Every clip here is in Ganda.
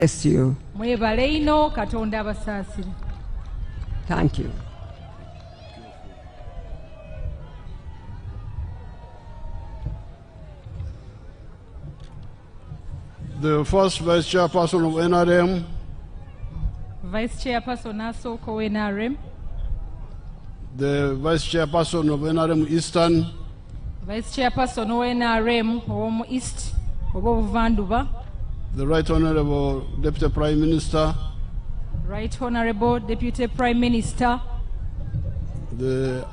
Bless you. Mwebale ino Katonda abasaasire. Thank you. The first vice chairperson of NRM, Vice Chairperson asooka w'NRM, the vice chairperson of NRM Eastern, Vice Chairperson w'NRM ow'omu East oba obuvanduba, the Right Honorable Deputy Prime Minister, Right Honorable Deputy Prime Minister,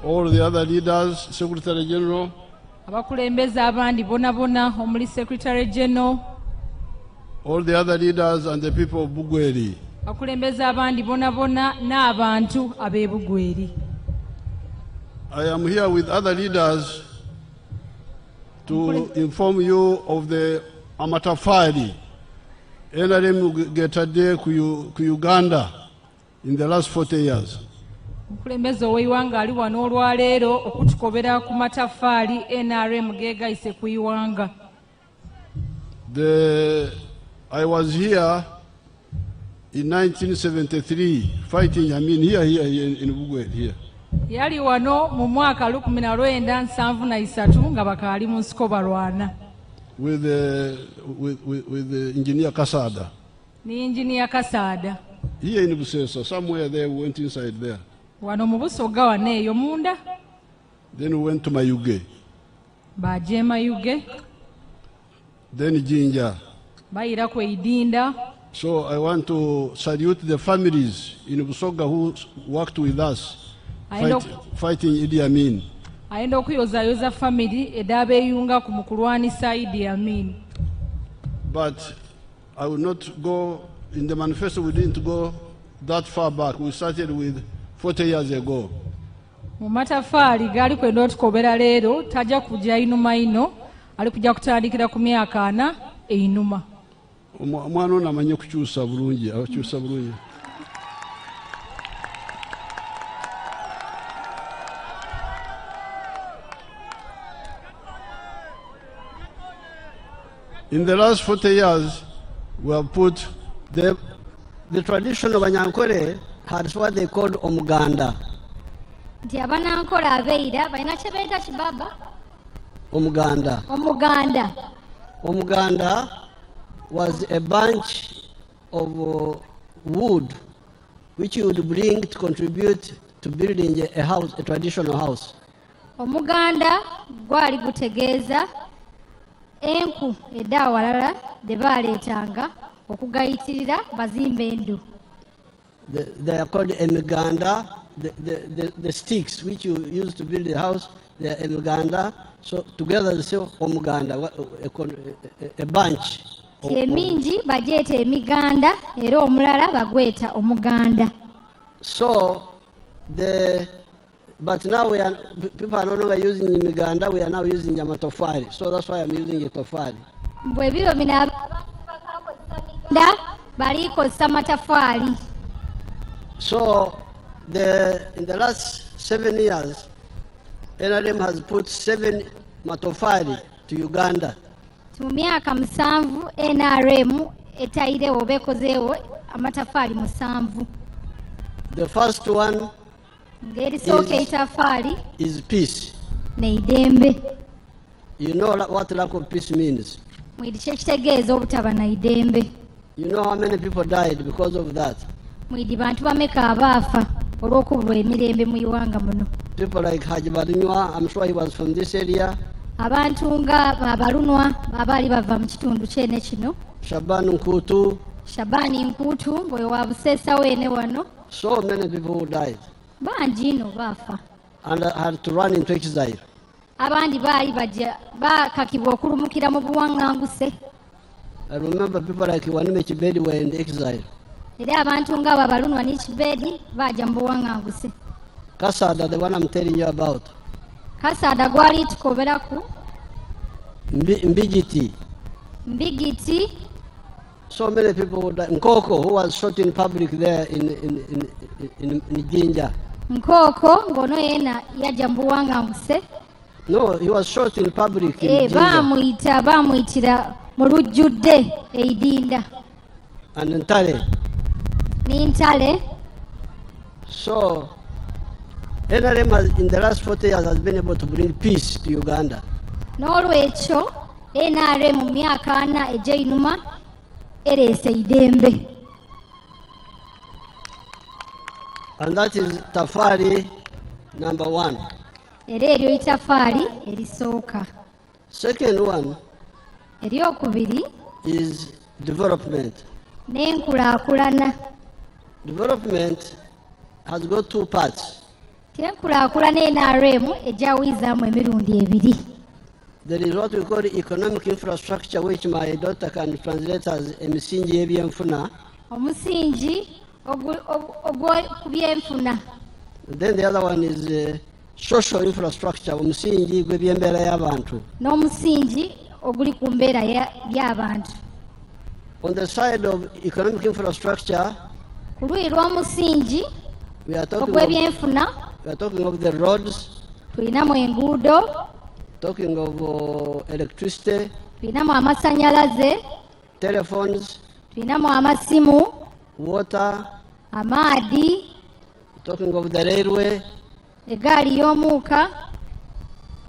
all the other leaders, Secretary General, abakulembeze abandi bonna bonna omuli Secretary General, all the other leaders and the people of Bugweri. abakulembeze abandi bonna bonna n'abantu ab'e Bugweri. I am here with other leaders to inform you of the amatafari NRM getadde ku Uganda in the last 40 years. Omukulembeze ow'eiwanga ali wano olwaleero okutukobera ku mataffaali NRM geegayise ku iwanga. I was here in 1973 fighting, here in Bugweri here. Yali wano mu mwaka 1973 nga bakaali mu nsiko balwana. With Engineer Kasada. Ni Engineer Kasada. Here in Busesa, somewhere there, we went inside there. Wano mu Busoga wane eyo munda. Then we went to Mayuge. Baje Mayuge. Then Jinja. Bayira ku Idinda. So I want to salute the families in Busoga who worked with us fighting Idi Amin. Ayenda okuyozayoza family edabeyunga ku mukulwanisa Idi Amin. But I will not go in the manifesto. We didn't go that far back. We started with 40 years ago. Mu mataffaali gaali kwenda otukobera leero tajja kujja inuma ino, ali kujja kutandikira ku myaka 4 einuma. Omwana ono amanye kukyusa bulungi, akyusa bulungi. In the last 40 years, we have put the tradition of Anyankole has what they called Omuganda. Nti abanankola abeira balina kye bayita kibaba. Omuganda. Omuganda. Omuganda was a bunch of wood which you would bring to contribute to building a house, a traditional house. Omuganda gwali gutegeeza enku edawalala de baleetanga okugayitirira bazimbe endu. They are called emiganda. The sticks which you use to build the house, they are emiganda. So together they say omuganda, a bunch. Emingi bagyeta emiganda era omulala bagweta omuganda. So but now people are no longer using emiganda, we are now using yamatofari. So that's why I'm using a tofari. Bwe biro bina balikozesa matafari. So in the last 7 years, NRM has put 7 matofari to Uganda. Mu myaka 7 NRM etairewo bekozeewo amatafari 7. The first one is peace. Neidembe. You know what lack of peace means. Mwidi kyekitegeeza obutaba naidembe. You know how many people died because of that. Mwidi bantu bameka abaafa olw'okubulwa emirembe mu iwanga muno. People like Haji Barunywa, I'm sure he was from this area. Abantu nga abalunwa abaali bava mu kitundu kyene kino. Shabani Nkutu ng'oyo wa Buseesa weene wano. So many people who died. Bangi ino baafa. And had to run into exile. Abandi baali bakakibwa okulumukira mu buwaŋŋanguse. I remember people like Wanime Chibedi were in exile. Era abantu nga abalunwa ne Chibedi bajja mu buwaŋŋanguse. Kasada, the one I'm telling you about. Kasada gwali tukoberaku. Mbigiti. So many people who died. Nkoko, who was shot in public there in Jinja. Nkoko ngono yena yajja mu buwaŋŋanguse. No, he was shot in public in Jinja. Bamuyitira mu lujjudde Eidinda. and Ntale. n'Intale. So, NRM in the last 40 years has been able to bring peace to Uganda. N'olwekyo NRM mu myaka 4 egy'einuma ereese idembe. And that is Tafari number 1. Era eryo itafaali erisooka. Second one Eryokubiri is development. n'enkulaakulana. Development has got 2 parts. Enkulaakulana NRM ejawizaamu emirundi ebiri. There is what we call economic infrastructure, which my daughter can translate as emisingi y'ebyenfuna. Omusingi ku byenfuna. Then the other one is social infrastructure, omusingi gw'ebyembeera y'abantu. N'omusingi oguli ku mbeera y'abantu. On the side of economic infrastructure, Ku luuyi lw'omusingi we are talking of the roads, tulinamu enguudo, talking of electricity, tulinamu amasannyalaze, telephones, tulinamu amasimu, water, amaadi, talking of the railway, eggaali y'omuuka.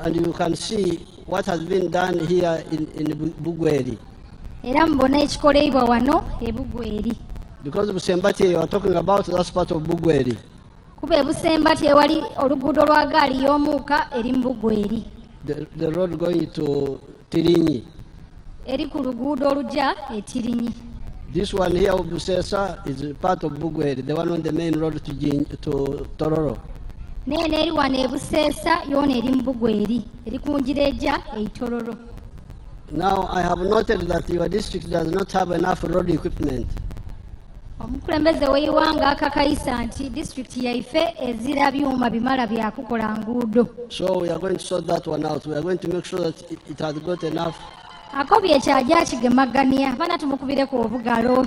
and you can see what has been done here in Bugweri. Era mubona ekikoleibwa wano e Bugweri. Because Busembati, you are talking about that part of Bugweri. Kuba e Busembati ewali oluguudo lwa gaali y'omuuka eri mu Bugweri. The road going to Tirinyi. Eri ku luguudo olujja e Tirinyi. This one here of Busesa is part of Bugweri, the one on the main road to Tororo. Neeno eri wano e Buseesa yoona eri mu Bugweri, eri ku njira ejja e Itororo. Now I have noted that your district does not have enough road equipment. Omukulembeze w'eiwanga akakayisa nti disitulikiti yaife ezira byuma bimala bya kukola nguudo. So we are going to sort that one out. We are going to make sure that it has got enough. Akobye ekyajja kigemagania bana tumukubireko obugalo.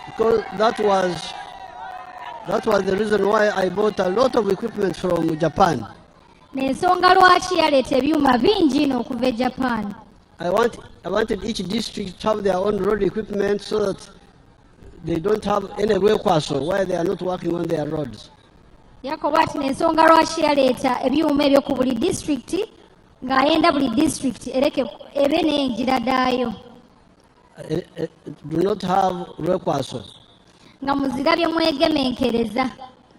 Because that was the reason why I bought a lot of equipment from Japan. N'ensonga lwaki yaleeta ebyuma bingi ino okuva e Japan. I wanted each district to have their own road equipment so that they don't have any rekwaso while they are not working on their roads. Yakobo ati n'ensonga lwaki yaleeta ebyuma ebyo ku buli disitulikiti ng'ayenda buli disitulikiti ebe n'enjira daayo. Do not have rekwaso. Nga muzira bye mwegemenkereza.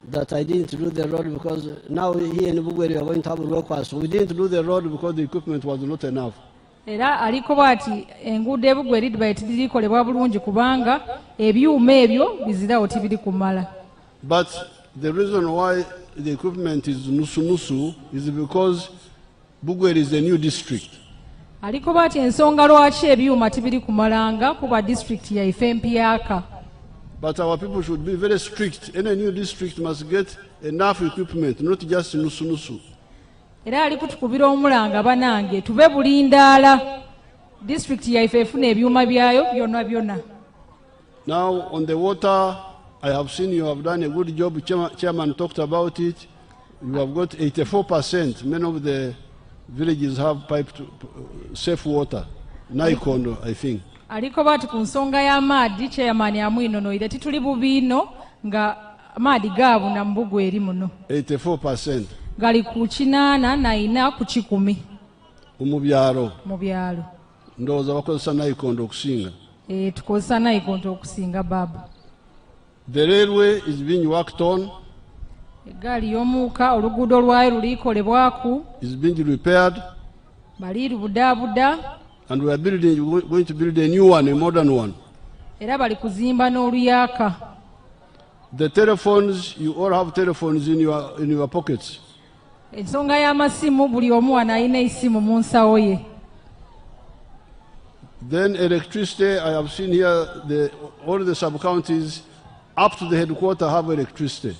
That I didn't do the road because now here in Bugweri we are going to have rekwaso. We didn't do the road because the equipment was not enough. Era aliko bwati enguudo e Bugweri tizirikolebwa bulungi kubanga ebyuma ebyo bizirawo tibiri kumala. But the reason why the equipment is nusu is because Bugweri is a new district. Aliko bwati ensonga lwaki ebyuma tibiri kumalanga kuba district yaife empyaka. But our people should be very strict. Any new district must get enough equipment, not just nusu. Era ali kutukubira omulanga banange tube bulindaala district yaife efuna ebyuma byayo byonna. Now on the water, I have seen you have done a good job. Chairman talked about it. You have got 84%. Many of the villages have piped safe water. Naikondo, I think. Aliko bati ku nsonga y'amaadi chairman amwinonoire tituli bubiino nga amaadi gaabuna mu Bugweri muno. 84%. Gali ku 8 ku 10 mu byalo. Ndowooza bakozesa Naikondo okusinga. Tukozesa Naikondo okusinga babu. The railway is being worked on. Eggaali y'omuuka oluguudo lwayo lulikolebwaku. Is being repaired. Bali lubudaabuda. And we are going to build a new one, a modern one. Era bali kuzimba n'oluyaka. The telephones, you all have telephones in your pockets. Ensonga y'amasimu buli omu wano alina esimu mu nsawo ye. Then electricity, I have seen here all the sub-counties up to the headquarters have electricity.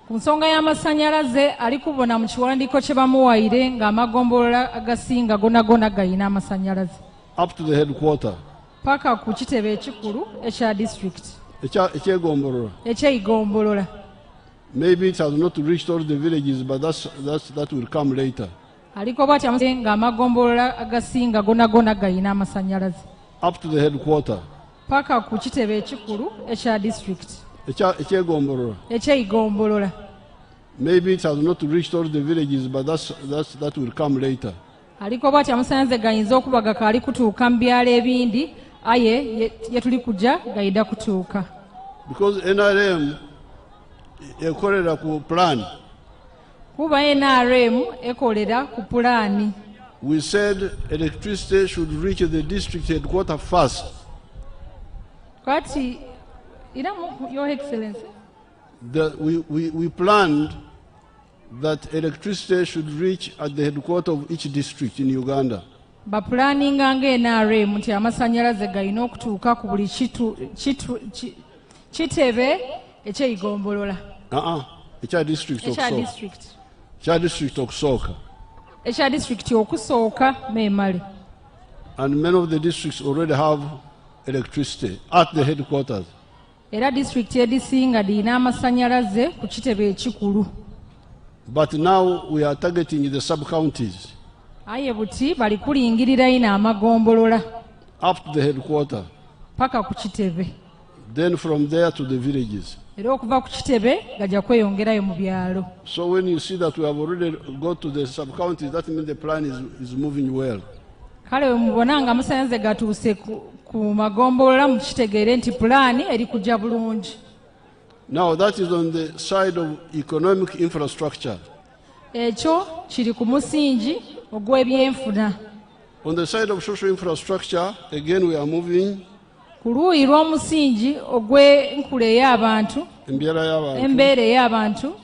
Ku nsonga y'amasannyalaze ali kubona mu kiwandiiko kye bamuwaire ng'amagombolola agasinga gonna galina amasannyalaze. Up to the headquarters. Paka ku kitebe ekikulu ekya district. Ekyegombolola. Maybe it has not reached all the villages, but that will come later. Aliko bati ng'amagombolola agasinga gonna galina amasannyalaze. Up to the headquarters. paka ku kitebe ekikulu ekya district ekyegombolola. Maybe it has not reached all the villages, but that will come later. Aliko bwati amasannyalaze gayinza okuba gakaali kutuuka mu byalo ebindi, aye yetuli kujja gayida kutuuka. Because NRM ekolera ku plan. Kuba NRM ekolera ku pulaani. We said electricity should reach the district headquarters first. Kwati, Your Excellency, we planned that electricity should reach at the headquarters of each district in Uganda. Bapulaninga NRM nti amasannyalaze galina okutuuka ku buli kitebe ekyeyigombolola. Ekya district okusooka. Ekya district okusooka meemale. And many of the districts already have electricity at the headquarters. Era district edisinga dina amasannyalaze ku kitebe ekikulu. But now we are targeting the sub-counties. Aye buti bali kulingirira ina amagombolola. Up to the headquarters. Paka ku kitebe. Then from there to the villages. Era okuva ku kitebe gajja kweyongerayo mu byalo. So when you see that we have already got to the sub-counties, that means the plan is moving well. Kale mubona nga amasannyalaze gatuuse ku magombolola mukitegeere nti pulaani eri kujja bulungi. Now that is on the side of economic infrastructure. Ekyo kiri ku musingi ogw'ebyenfuna. On the side of social infrastructure, again we are moving. Ku luuyi lw'omusingi ogw'enkula ey'abantu, embeera ey'abantu.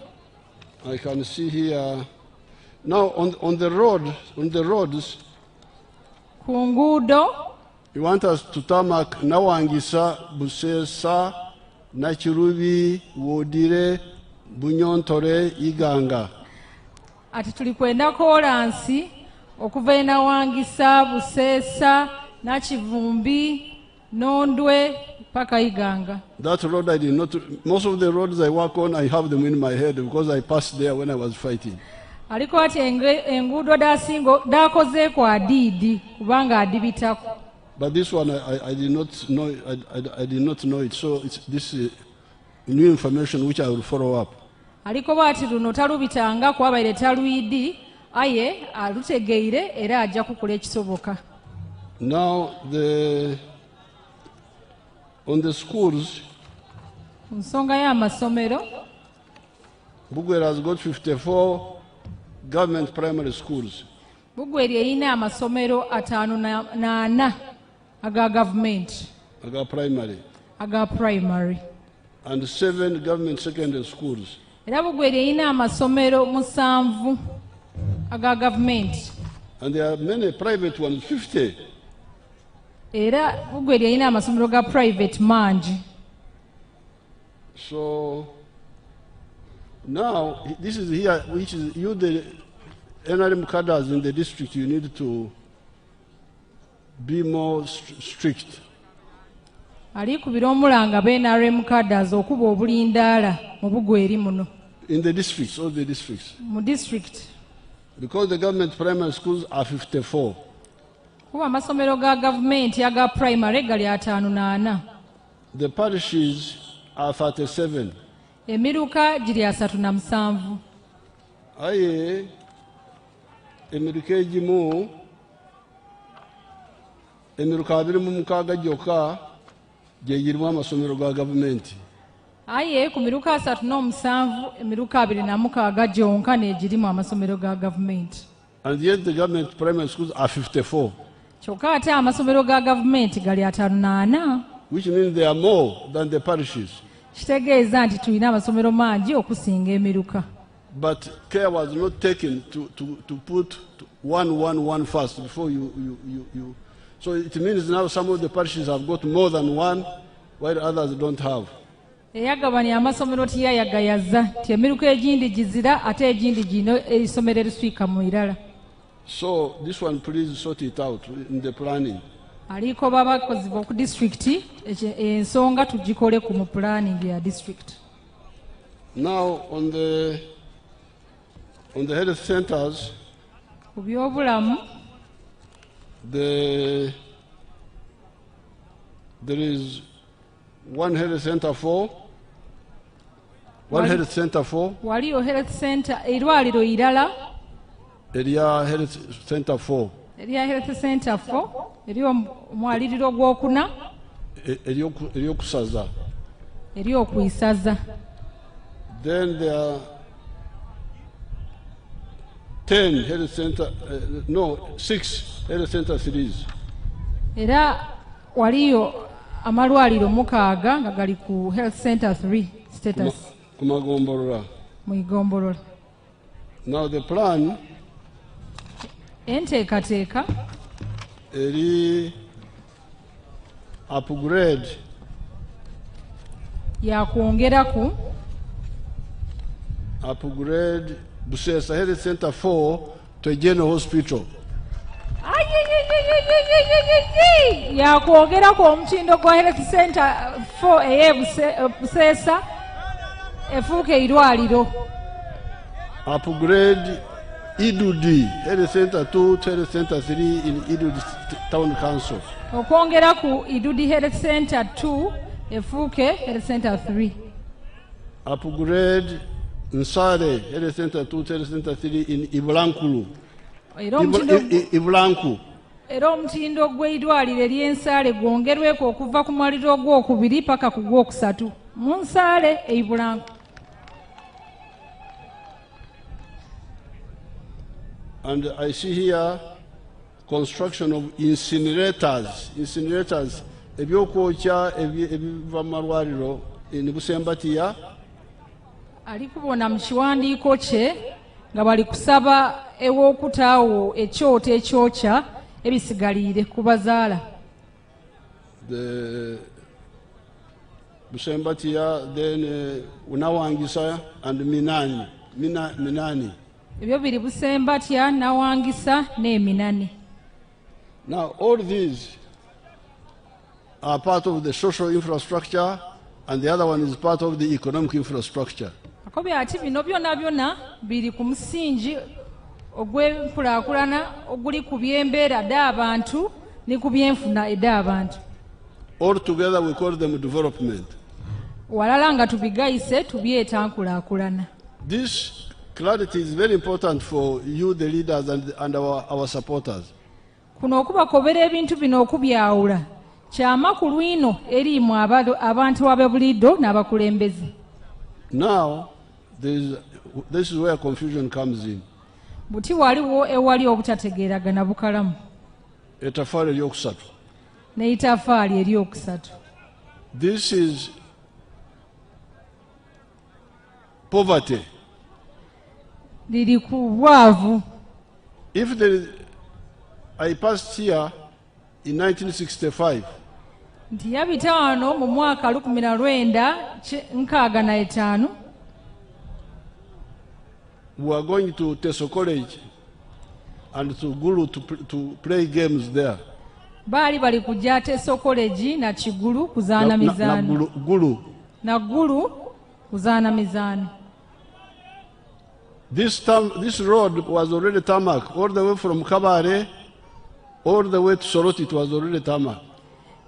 I can see here. Now on the roads, ku nguudo, you want us to tarmac Nawangisa, Busesa, Nachirubi, Wodire, Bunyontore, Iganga. Ati tuli kwenda kolansi okuva e Nawangisa, Buseesa, Nakivumbi, Nondwe paka Iganga. That road I did not. Most of the roads I work on, I have them in my head because I passed there when I was fighting. Aliko ati enguudo dakozeeko adiidi kubanga adibitako. But this one I did not know. I did not know it. So this is new information which I will follow up. Aliko bwati luno talubitanga kwabaire talwidi, aye alutegeire era ajja kukola ekisoboka. Now on the schools, nsonga y'amasomero, Bugweri has got 54 government primary schools. Bugweri erina amasomero 54 aga government, aga primary, and 7 government secondary schools. Era Bugweri erina amasomero 7 aga government. And there are many private ones, 50. Era Bugweri erina amasomero ga private mangi. So now this is here, which is you, the NRM cadres in the district, you need to be more strict. Ali kubira omulanga b'NRM cadres okuba obulindaala mu Bugweri muno. In the districts, all the districts. Mu district. Because the government primary schools are 54. Kuba amasomero ga gavumenti aga primary gali 54. The parishes are 37. Emiruka giri 37. Aye, emiruka egimu, emiruka 26 gyokka gye girimu amasomero ga gavumenti. Aye, ku miruka 37, emiruka 26 gyonka n'egirimu amasomero ga gavumenti. And yet the government primary schools are 54. Kyokka ate amasomero ga gavumenti gali 54. Which means they are more than the parishes. Kitegeeza nti tulina amasomero mangi okusinga emiruka. But care was not taken to put 1 first before you. So it means now some of the parishes have got more than 1, while others don't have. Eyagabanya amasomero tiyayagayaza nti emiruka egindi gizira ate egindi gino esomero eriswika mu irala. So this one, please sort it out in the planning. Aliko babakozi b'oku district ensonga tugikole ku mu planning ya district. Now on the health centers, ku byobulamu, There is one health center for health center for waliyo health center eirwaliro irala area health center for eriya health center for eriyo omwaliriro gw'okuna eryokusaza. eryokwisaza. Then there are 10 health center, 6 health center series. Era waliyo amalwaliro 6 nga gali ku health center 3 status Kumagombolola. mu Igombolola. Now the plan enteekateeka eri upgrade yakwongeraku upgrade Busesa Health Center 4 to a general hospital. yakwongeraku omutindo gwa health center 4 ey'Buseesa efuuka eirwaliro. Upgrade Idudi Health Center 2 to Health Center 3 in Idudi Town Council. okwongeraku Idudi health center 2 efuuke health center 3. Upgrade Nsare Health Center 2 to Health Center 3 in Ibulankulu. Ibulanku. Era omutindo gw'eirwaliro ery'Ensaale gwongerweko okuva ku mwaliro ogwokubiri paka ku gwokusatu mu Nsaale Ibulanku. And I see here construction of incinerators ebyokwokya ebiva mu malwaliro in Busembatiya. Ali kubona mu kiwandiiko kye nga bali kusaba ew'okutaawo ekyoto ekyokya ebisigaliire ku bazaala. The Busembatiya, then Unawangisa and Minani. Ebyo biri Busembatya, Nawangisa n'Eminani. Now all these are part of the social infrastructure and the other one is part of the economic infrastructure. Akobi ati bino byonna biri ku musingi ogw'enkulaakulana oguli ku by'embeera d'abantu ne ku byenfuna ed'abantu. All together we call them development. Walala nga tubigayise tubyeta nkulaakulana. This clarity is very important for you, the leaders, and our supporters. Kuno okubakobera ebintu bino okubyawula kyamakulu ino eri mu abantu ab'ebuliddo n'abakulembeze. Now, this is where confusion comes in. Buti waliwo ewali obutategeeragana bukalamu. Ettaffaali eryokusatu. N'eitafaali eryokusatu. This is poverty. Liri ku bwavu. If I passed here in 1965. Nti yabita wano mu mwaka 1965. We were going to Teso College and to Gulu to play games there. Bali kujja Teso College na Kigulu kuzaana mizaano. Na Gulu kuzaana mizaano. This road was already tarmac all the way from Kabare all the way to Soroti. It was already tarmac.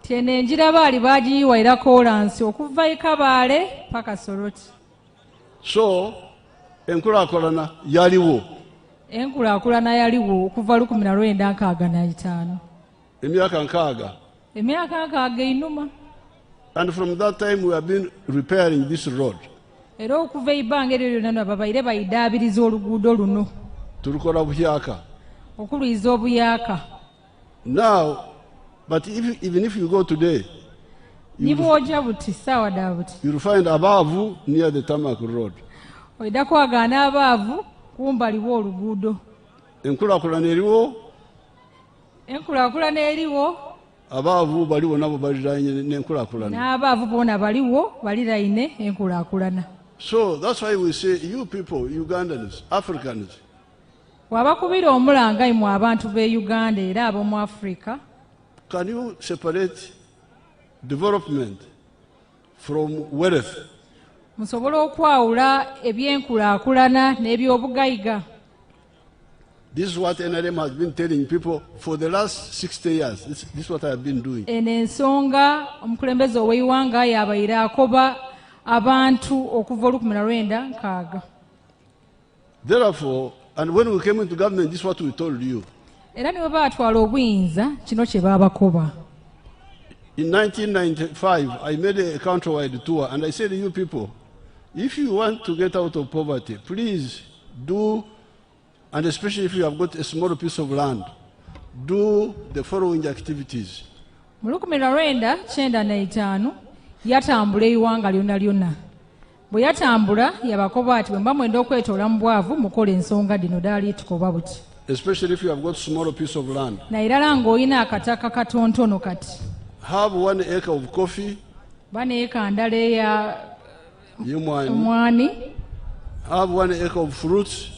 Tiene enjira baali bagiyiwa era kolansi okuva e Kabale paka Soroti. So enkulaakulana yaliwo. Enkulaakulana yaliwo okuva 1965. Emyaka 6. Emyaka 6 einuma. And from that time we have been repairing this road. Era okuva ebbanga eryo lyonna babaire bayidaabiriza oluguudo luno. Tulukola buyaaka. Okuluyiza obuyaaka. Now, but even if you go today, you'll find Abavu near the tarmac road. Enkulaakulana eriwo. Abavu baliwo nabo baliraine n'enkulaakulana. N'abavu bona baliwo baliraine enkulaakulana. So that's why we say, you people, Ugandans, Africans. Wabakubira omulanga mu abantu be Uganda era ab'omu Africa. Can you separate development from wealth? Musobola okwawula ebyenkulaakulana n'ebyobugayiga. This is what NRM has been telling people for the last 60 years. This is what I have been doing. Ensonga omukulembeze ow'eiwanga yabaire akoba abantu okuva olukumira lwenda nkaaga. Therefore, and when we came into government, this is what we told you. Era ne bwe baatwala obuyinza kino kye baabakoba. In 1995, I made a countrywide tour and I said to you people, if you want to get out of poverty, please do, and especially if you have got a small piece of land, do the following activities. Mu 1995 yatambula eiwanga lyonna lyonna. Bwe yatambula yabakoba ati bwe mba mwenda okwetoola mu bwavu mukola ensonga dino daali tukoba buti. Especially if you have got small piece of land. Na era ng'olina akataka katontono kati. Have 1 acre of coffee. Baneeka ndala eya omwani. Have 1 acre of fruits.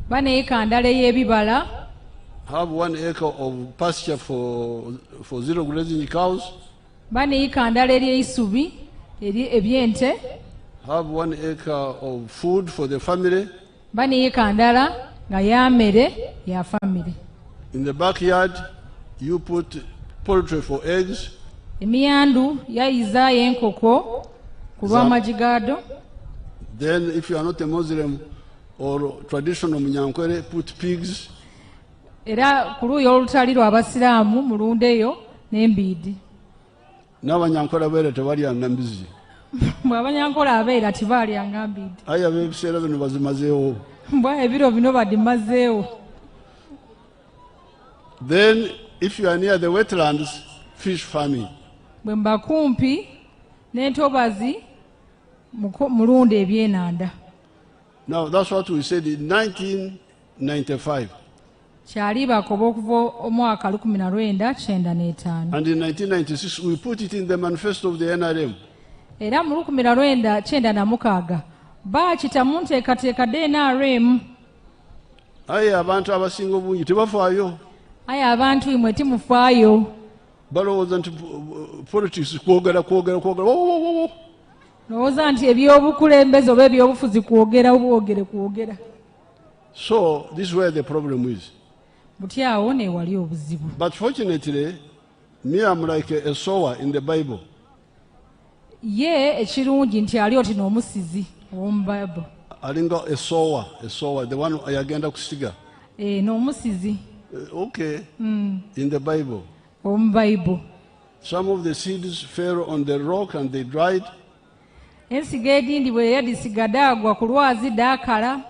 Baneeka ndala ey'ebibala. Have 1 acre of pasture for zero grazing cows. Baneeka ndala ery'eisubi eby'ente. Have 1 acre of food for the family. Baneeka ndala nga ya mmere ya family. In the backyard, you put poultry for eggs. Emiyandu yayizaayo enkoko ku lw'amagi gaado. Then if you are not a Muslim or traditional Munyankwere, put pigs. Era ku luuyi olutali lw'abasiraamu mulundeyo n'embiidi. N'Abanyankwera beera tebalya mbizi. Bw'Abanyankola abeera tebaalyanga mbiidi. Aye ab'ebiseera bino bazimazeewo. Mbwa ebiro bino badimazeewo. Then if you are near the wetlands, fish farming. Bwe mba kumpi n'entobazi mulunda ebyenanda. Now that's what we said in 1995. Kyali bakoba okuva omwaka 1995. And in 1996 we put it in the manifesto of the NRM. Era mu 1996 baakita mu nteekateeka NRM. Aye abantu abasinga obungi tebafaayo. Aye abantu imwe timufaayo. Balowooza nti politics kwogera. Lowooza nti ebyobukulembeze oba ebyobufuzi kwogera. So this is where the problem is. Buti awo ne wali obuzibu. But fortunately, me I'm like a sower in the Bible. Ye ekirungi nti ali oti n'omusizi ow'omu Bible. Alinga a sower, the one ayagenda kusiga. N'omusizi. Okay. In the Bible. Ow'omu Bible. Some of the seeds fell on the rock and they dried. Ensigo edindi bwe yadisiga daagwa ku lwazi daakala.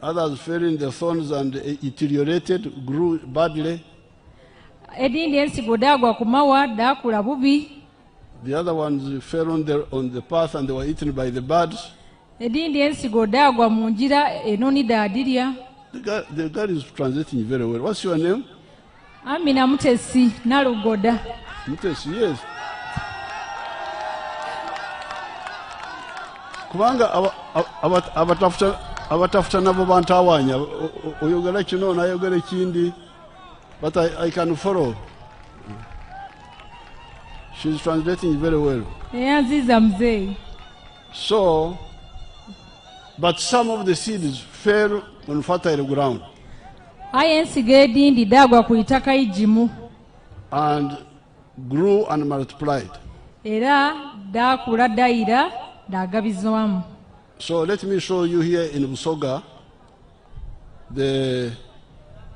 Others fell in the thorns and deteriorated, grew badly. Edindi ensigo daagwa ku mawa daakula bubi. The other ones fell on the path and they were eaten by the birds. Edindi ensigo daagwa mu njira enoni daadirya. The guy is translating very well. What's your name? Amina Mutesi Nalugoda. Mutesi, yes. Kubanga abatafuta nabo bantawanya oyogera kino nayogera ekindi, but I can follow. She's translating very well. Yanziza mzee. So, but some of the seeds fell on fertile ground. Aye ensigo edindi daagwa ku itaka ijimu. And grew and multiplied. Era daakula dayira daagabizwamu. So let me show you here in Busoga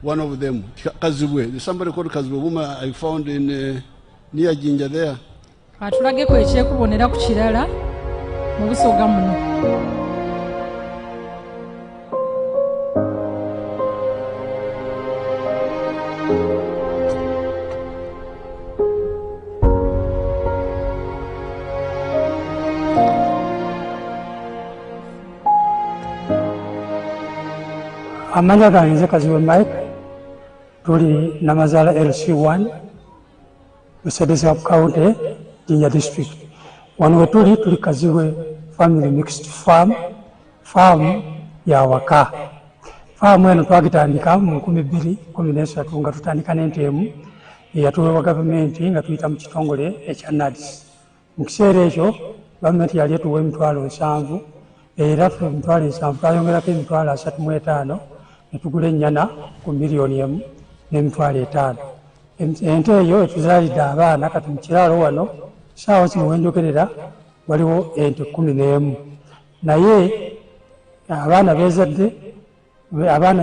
one of them, Kazibwe. There's somebody called Kazibwe, whom I found in near Jinja there. Katulageko ekyekubonera ku kirala mu Busoga muno. Amanya ganze Kazibwe Mike, tuli Namazala LC1, Mercedes County, Jinja District. Wano tuli Kazibwe Family Mixed Farm ya waka. Farm eno twagitandika mu 2013 nga tutandika n'entemu eyatuweebwa gavumenti nga tuyita mu kitongole ekya NADS. Mu kiseera ekyo gavumenti yali etuwa emitwalo 7 era emitwalo 7 twayongerako emitwalo 35 ne tugula ennyana ku $1,500,000 ente eyo etuzaalidde abaana kati mu kiraalo wano saawa zino wenjogerera waliwo ente 11 naye abaana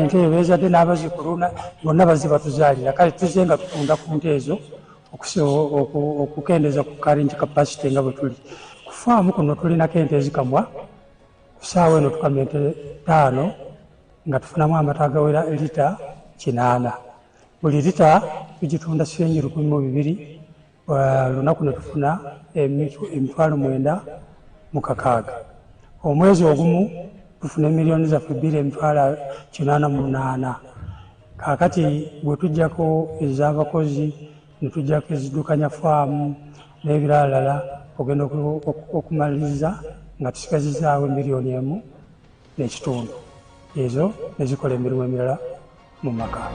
ente eyo beezadde n'abazikuluna bonna bazze batuzaalira kale tuzze nga tutunda ku nte ezo okukendeeza ku current capacity nga bwe tuli ku faamu kuno tulinako ente ezikamwa ku saawa eno tukamya ente 5 nga tufunamu amata agawera lita 8 buli lita tugitunda siringi 1,200 lunaku ne tufuna $9,600 omwezi ogumu tufuna miliyoni zaffe 2,888 kaakati bwe tujjako ez'abakozi ne tujjako ezidukanya faamu n'ebiralala ogenda okumaliriza nga tusigazizaawo $1,500,000 ezo ne zikola emirimu emirala mu maka.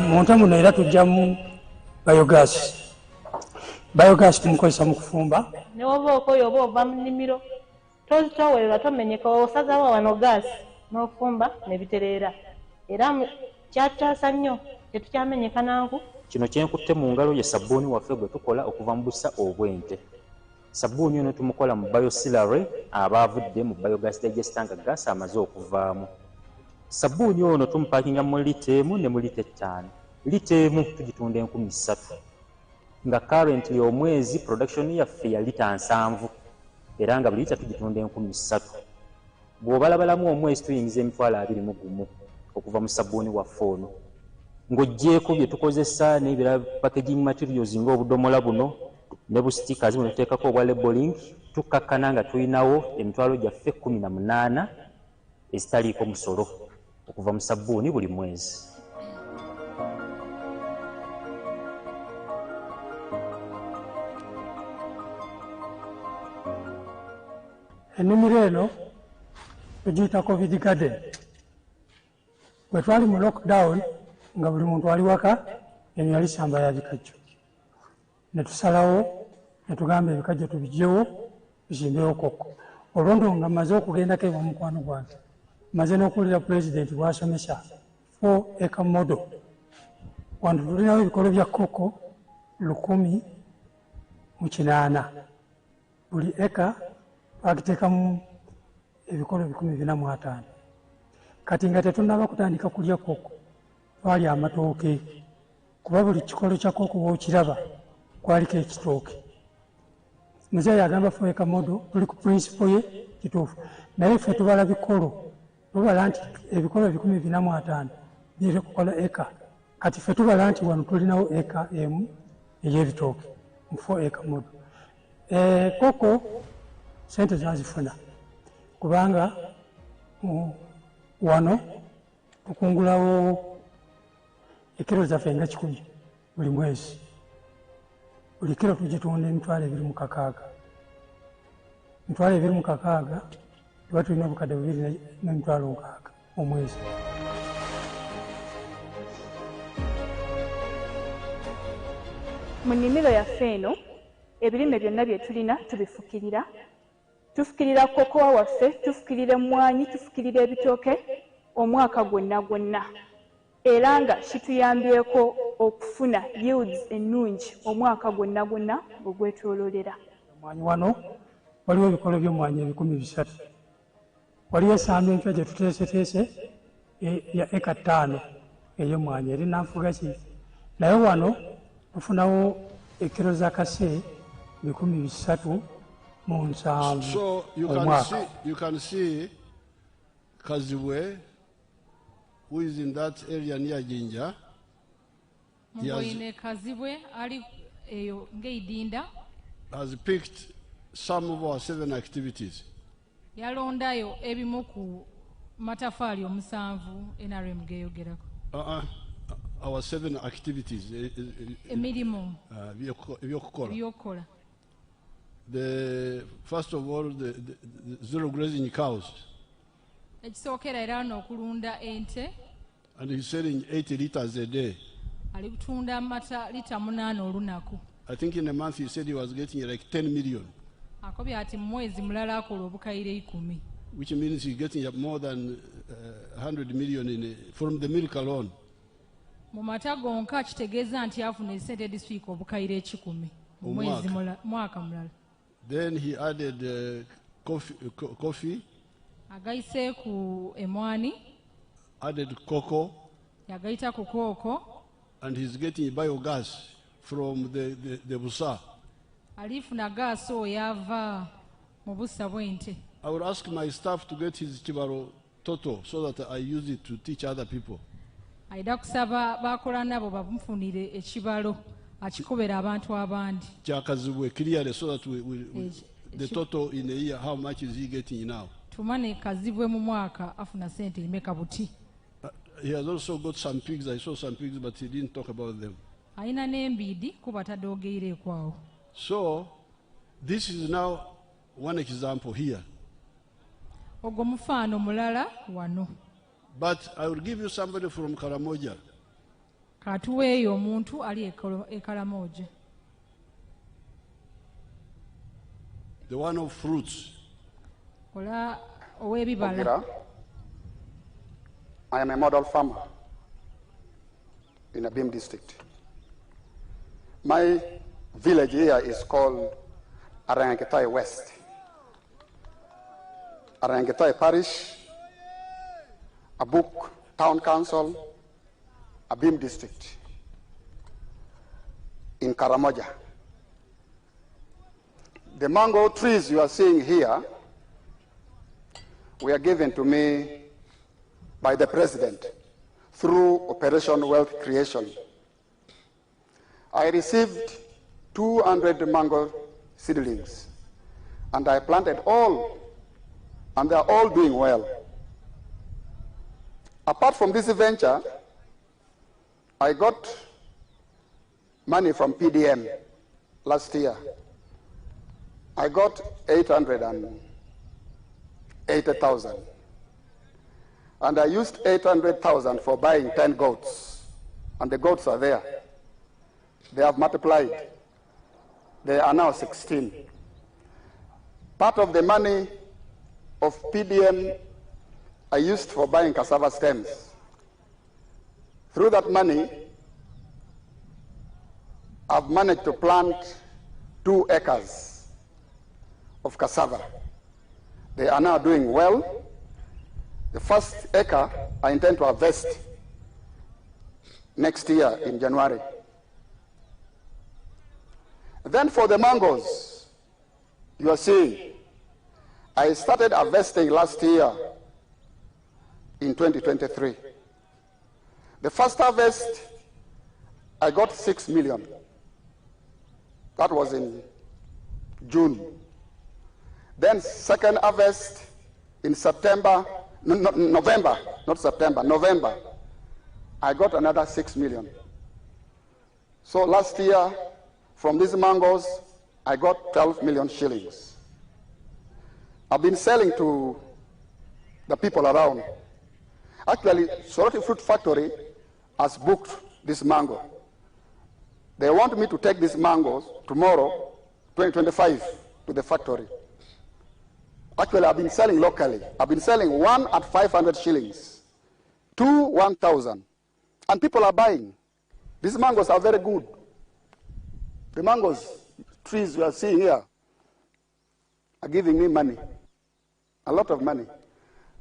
Mu nte muno era tujjamu biogas tumukozesa mu kufumba ne woba okoyo oba ova mu nnimiro towerera tomenyeka osazaawo wano gaasi n'ofumba ne bitereera era kyataasa nnyo tetukyamenyeka nanku. Kino kyenkutte mu ngalo ye sabbuuni waffe gwe tukola okuva mu busa obw'ente. Sabbuuni ono tumukola mu biosilary aba avudde mu biogas digester nga gaasi amaze okuvaamu. Sabbuuni ono tumupakinga mu lita 1 ne mu lita 5. Lita 1 tugitunda 3,000 nga currently omwezi production yaffe ya lita 7 era nga buli lita tugitunda 3,000. Bw'obalabalamu omwezi tuyingiza $21,000 okuva mu sabbuuni waffe ono. Ng'oggyeko bye tukozesa n'ebirala packaging materials ng'obudomola buno ne bu stickers buno tuteekako obwa labeling tukkakkana nga tulinawo emitwalo gyaffe 18 ezitaliiko musolo okuva mu sabbuuni buli mwezi. Ennimiro eno tugiyita COVID garden. Bwe twali mu lockdown nga buli muntu ali waka eno yali ssamba ya bikajjo ne tusalawo ne tugamba ebikajjo tubigyewo tuzimbewo koko olwondo nga maze okugendako ewa mukwano gwange maze n'okuwulira pulezidenti bw'asomesa 4 acre model wano tulinawo ebikolo bya koko 1,800 buli eka twagiteekamu ebikolo 450 kati nga tetunnaba kutandika kulya koko twali amatooke kuba buli kikolo kya koko bw'okiraba kwaliko ekitooke. Muzeeyi agamba 4 acre model tuli ku principle ye kituufu naye ffe tubala bikolo tubala nti ebikolo 450 biri kukola eka kati ffe tubala nti wano tulinawo eka emu ey'ebitooke mu 4 acre model. Koko sente zazifuna kubanga wano tukungulawo ekiro zaffe nga 10 buli mwezi buli kiro tugitunda $2,600 $2,600 tuba tulina obukadde 2,600 omwezi. Mu nnimiro yaffe eno ebirime byonna bye tulina tubifukirira. Tufukirira kokowa waffe, tufukirira emmwanyi, tufukirira ebitooke omwaka gwonna era nga kituyambyeko okufuna yields ennungi omwaka gwonna bwe gwetwololera. Emmwanyi wano waliwo ebikolo by'emmwanyi 300. Waliwo essamba empya gye tuteeseteese ya eka 5 ey'emmwanyi eri nanfuga ki naye wano tufunawo ekiro za kase 307 So you can see Kazibwe, who is in that area near Jinja. Has picked some of our 7 activities. Our 7 activities. First of all, the zero grazing cows. And he's selling 80 liters a day. I think in a month he said he was getting like 10 million. akobya ati mwezi mulala akola obukayire 10, which means he's getting up more than 100 million from the milk alone. mu mata gonka kitegeeza nti afuna esente edisituika obukayire 10 mu mwezi mwaka mulala. Then he added coffee, agayise ku emwani, added cocoa, yagayita ku kooko, and he's getting biogas from the busa. alifuna gaasi oyava mu busa bw'ente. I would ask my staff to get his chibaro toto so that I use it to teach other people. ayida kusaba bakola nabo bamufunire ekibalo akikobera abantu abandi. Kyakazibwe clearly so that the total in a year, how much is he getting now? tumane kazibwe mu mwaka afuna sente imeka buti. He has also got some pigs. I saw some pigs, but he didn't talk about them. Aina n'embidi kuba tadogeire kwawo. So this is now one example here. ogwo mufano mulala wano. But I will give you somebody from Karamoja. Katuweeyo omuntu ali e Karamoja. The one of fruits. Ola ow'ebibala. I am a model farmer in Abim district. My village here is called Arangetai West. Arangetai Parish, Abuk Town Council, Abim district in Karamoja. The mango trees you are seeing here were given to me by the president through Operation Wealth Creation. I received 200 mango seedlings and I planted all, and they are all doing well. Apart from this venture, I got money from PDM last year. I got 880,000. And I used 800,000 for buying 10 goats. And the goats are there. They have multiplied. They are now 16. Part of the money of PDM I used for buying cassava stems. Through that money, I've managed to plant 2 acres of cassava. They are now doing well. The first acre I intend to harvest next year in January. Then for the mangoes, you are seeing, I started harvesting last year in 2023. The first harvest, I got 6 million. That was in June. Then second harvest in November, I got another 6 million. So last year, from these mangoes, I got 12 million shillings. I've been selling to the people around. Actually, Soroti Fruit Factory has booked this mango. They want me to take these mangoes tomorrow, 2025, to the factory. Actually, I've been selling locally. I've been selling 1 at 500 shillings, 2 1,000. And people are buying. These mangoes are very good. The mangoes trees you are seeing here are giving me money, a lot of money.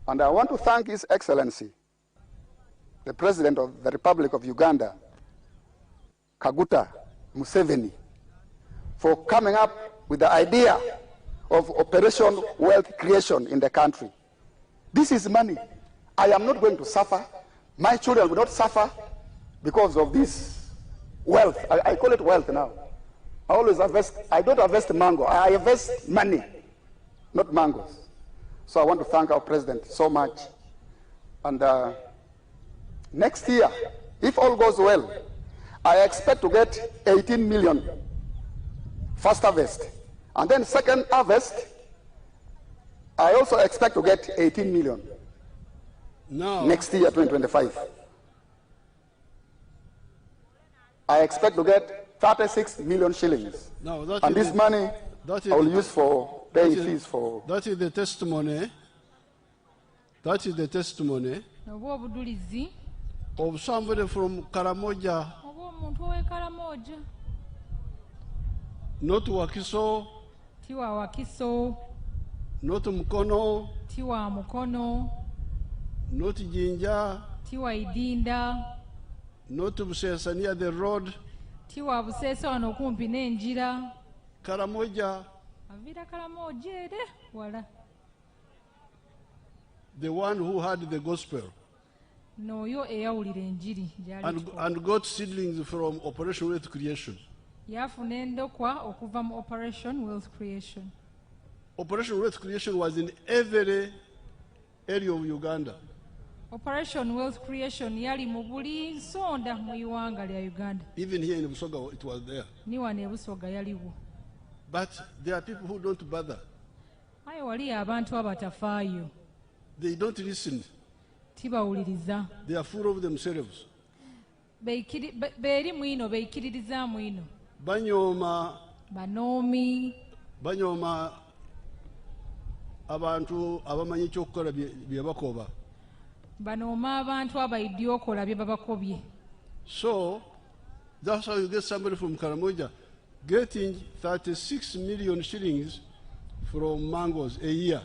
And I want to thank His Excellency, the President of the Republic of Uganda, Kaguta Museveni, for coming up with the idea of Operation Wealth Creation in the country. This is money. I am not going to suffer. My children will not suffer because of this wealth. I call it wealth now. I always harvest. I don't harvest mango. I harvest money, not mangoes. So I want to thank our president so much. And next year, if all goes well, I expect to get 18 million first harvest. And then second harvest, I also expect to get 18 million next year, 2025. I expect to get 36 million shillings. And this money I will use for paying fees for. That is the testimony. That is the testimony oba obudulizi of somebody from Karamoja, oba omuntu ow'ekaramoja not Wakiso, tiwa wakiso not Mukono, tiwa mukono not Jinja, tiwa idinda not Busesa near the road. tiwa buseesa wano okumpi n'enjira Karamoja, avira karamoja ere wala the one who had the gospel n'oyo eyawulira enjiri and got seedlings from Operation Wealth Creation. yafuna endokwa okuva mu Operation Wealth Creation. Operation Wealth Creation was in every area of Uganda. Operation Wealth Creation yali mu buli nsonda mu iwanga lya Uganda. Even here in Busoga it was there. Ni wano e Busoga yaliwo. But there are people who don't bother. Aye wali abantu abatafaayo. They don't listen. Tibawuliriza. They are full of themselves. Beeri mwino beikiririza mwino. Banyoma. Banoomi. Banyoma abantu abamanyi ky'okukola bye bakoba. Banooma abantu abaidya okola bye babakobye. So that's how you get somebody from Karamoja getting 36 million shillings from mangoes a year.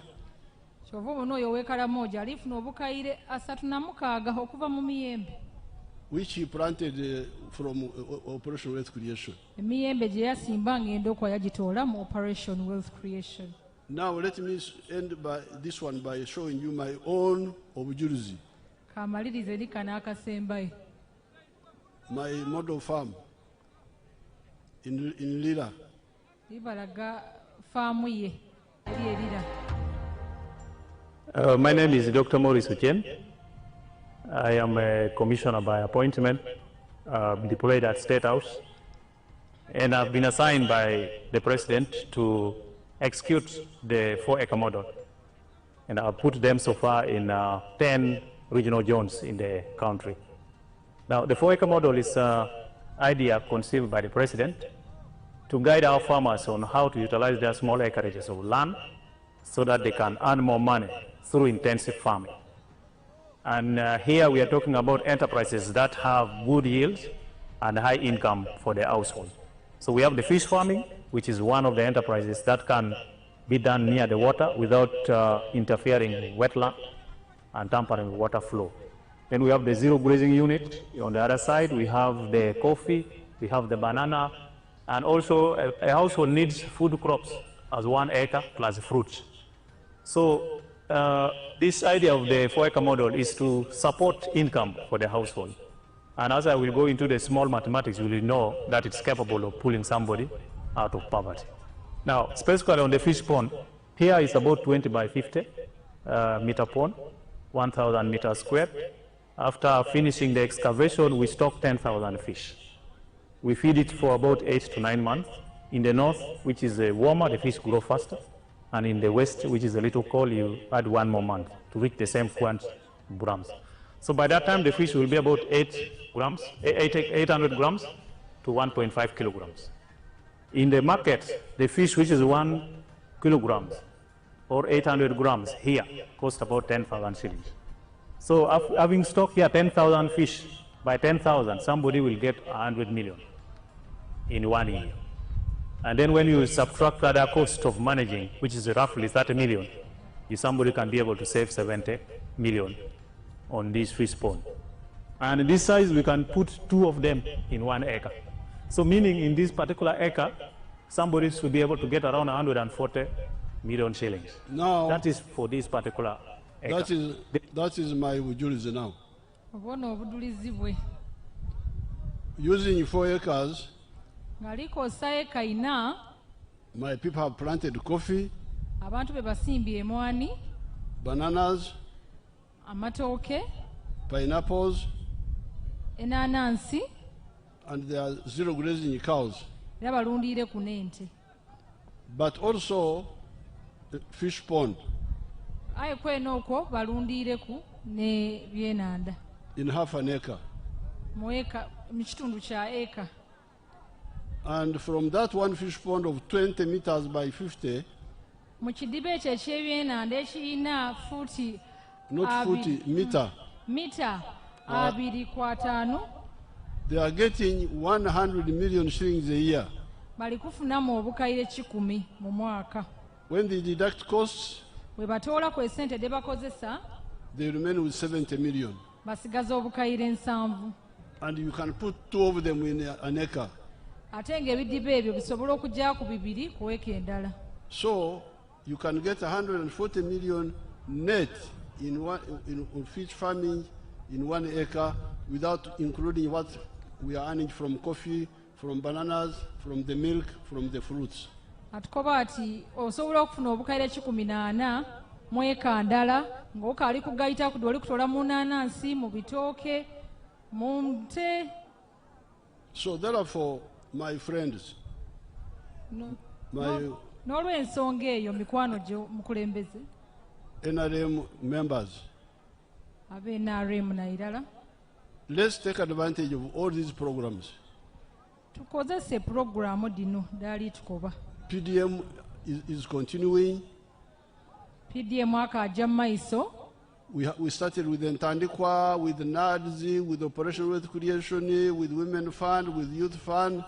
Kyova ono oyo ow'ekaramoja alifuna obukayire 36 okuva mu miyembe. Which he planted from Operation Wealth Creation. Emiyembe gye yasimba ng'endokwa yagitoola mu Operation Wealth Creation. Now let me end by this one by showing you my own obujulizi. Kamalirize ni kana akasembayo. My model farm in Lira. Ibalaga farm ye eri Lira. My name is Dr. Maurice Uchien. I am a commissioner by appointment, deployed at State House, and I've been assigned by the President to execute the 4-acre model. And I've put them so far in 10 regional zones in the country. Now, the 4-acre model is an idea conceived by the President to guide our farmers on how to utilize their small acreages of land so that they can earn more money through intensive farming. And here we are talking about enterprises that have good yields and high income for the household. So we have the fish farming, which is one of the enterprises that can be done near the water without interfering with wetland and tampering with water flow. Then we have the zero grazing unit. On the other side, we have the coffee, we have the banana, and also a household needs food crops as 1 acre plus fruits. So this idea of the 4-acre model is to support income for the household. And as I will go into the small mathematics, you will know that it's capable of pulling somebody out of poverty. Now, specifically on the fish pond, here is about 20 by 50 meter pond, 1,000 meters square. After finishing the excavation, we stock 10,000 fish. We feed it for about 8 to 9 months. In the north, which is warmer, the fish grow faster. And in the west, which is a little cold, you add 1 more month to reach the same grams. So by that time, the fish will be about 800 grams to 1.5 kilograms. In the market, the fish which is 1 kilograms or 800 grams here cost about 10,000 shillings. So having stock here 10,000 fish, by 10,000, somebody will get 100 million in 1 year. And then when you subtract the other cost of managing, which is roughly 30 million, somebody can be able to save 70 million on this fish pond. And in this size, we can put 2 of them in 1 acre. So meaning in this particular acre, somebody should be able to get around 140 million shillings. Now, that is for this particular acre. That is my ujulizi now. Obono obudulizi bwe. Using 4 acres, Ngalikosa eka ina, my people have planted coffee, abantu be basimbye emwani, bananas, amatooke, pineapples, enanansi, and there are zero grazing cows. Era balundiire ku n'ente. But also the fish pond. Aye kweno okwo balundiire ku ne byenanda. In half an acre. Mu kitundu kya eka. And from that one fish pond of 20 meters by 50, mu kidiba ekyo eky'ebyenanda ekirina fuuti not 40 meter. mita 2.5 They are getting 100 million shillings a year. bali kufunamu obukayire 10 mu mwaka. When they deduct costs, bwe batoola ku esente de bakozesa they remain with 70 million. basigaza obukayire 7. And you can put 2 of them in an acre. ate ng'ebidiba ebyo bisobola okujja ku 2 kuweka endala. So you can get 140 million net in fish farming in 1 acre without including what we are earning from coffee, from bananas, from the milk, from the fruits. atukoba ati osobola okufuna obukayire 18 mu eka ndala ng'okaali kugayita ku oli kutola mu nnaanansi mu bitooke mu nte. So therefore, my friends, n'olw'ensonga eyo mikwano gyo mukulembeze NRM members, ab'NRM nairala let's take advantage of all these programs. tukozese puroguramu dino daali tukoba. PDM is continuing. PDM akajja mu maiso. We started with Ntandikwa, with NADS, with Operation Wealth Creation, with Women Fund, with Youth Fund.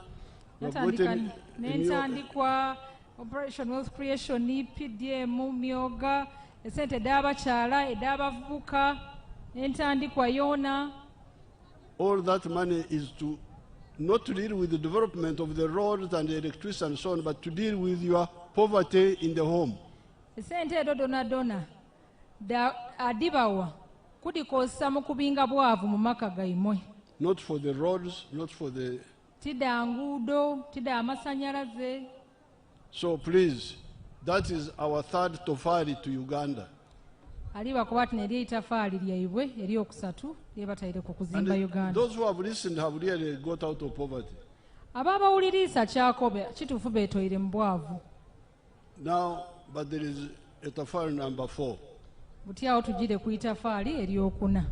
N'entandikwa Operation Wealth Creation, PDM, Myoga, esente ed'abakyala ed'abavubuka, n'entandikwa yoona. All that money is to not to deal with the development of the roads and the electricity and so on, but to deal with your poverty in the home. Esente edo dona adibawa kudikosa mu kubinga bwavu mu maka gaimwe. Not for the roads, not for the... Tida ngudo, tida amasanyalaze. So please, that is our third tofali to Uganda. Aliba kubati ne itafali lyaibwe eri okusatu lyebataire ku kuzimba Uganda. Those who have listened have really got out of poverty. Ababawuliriza kyakobe kituufu beetoyire mu bwavu. Now, but there is a tofali number 4. Butyawo tujire ku itafaali eryokuna.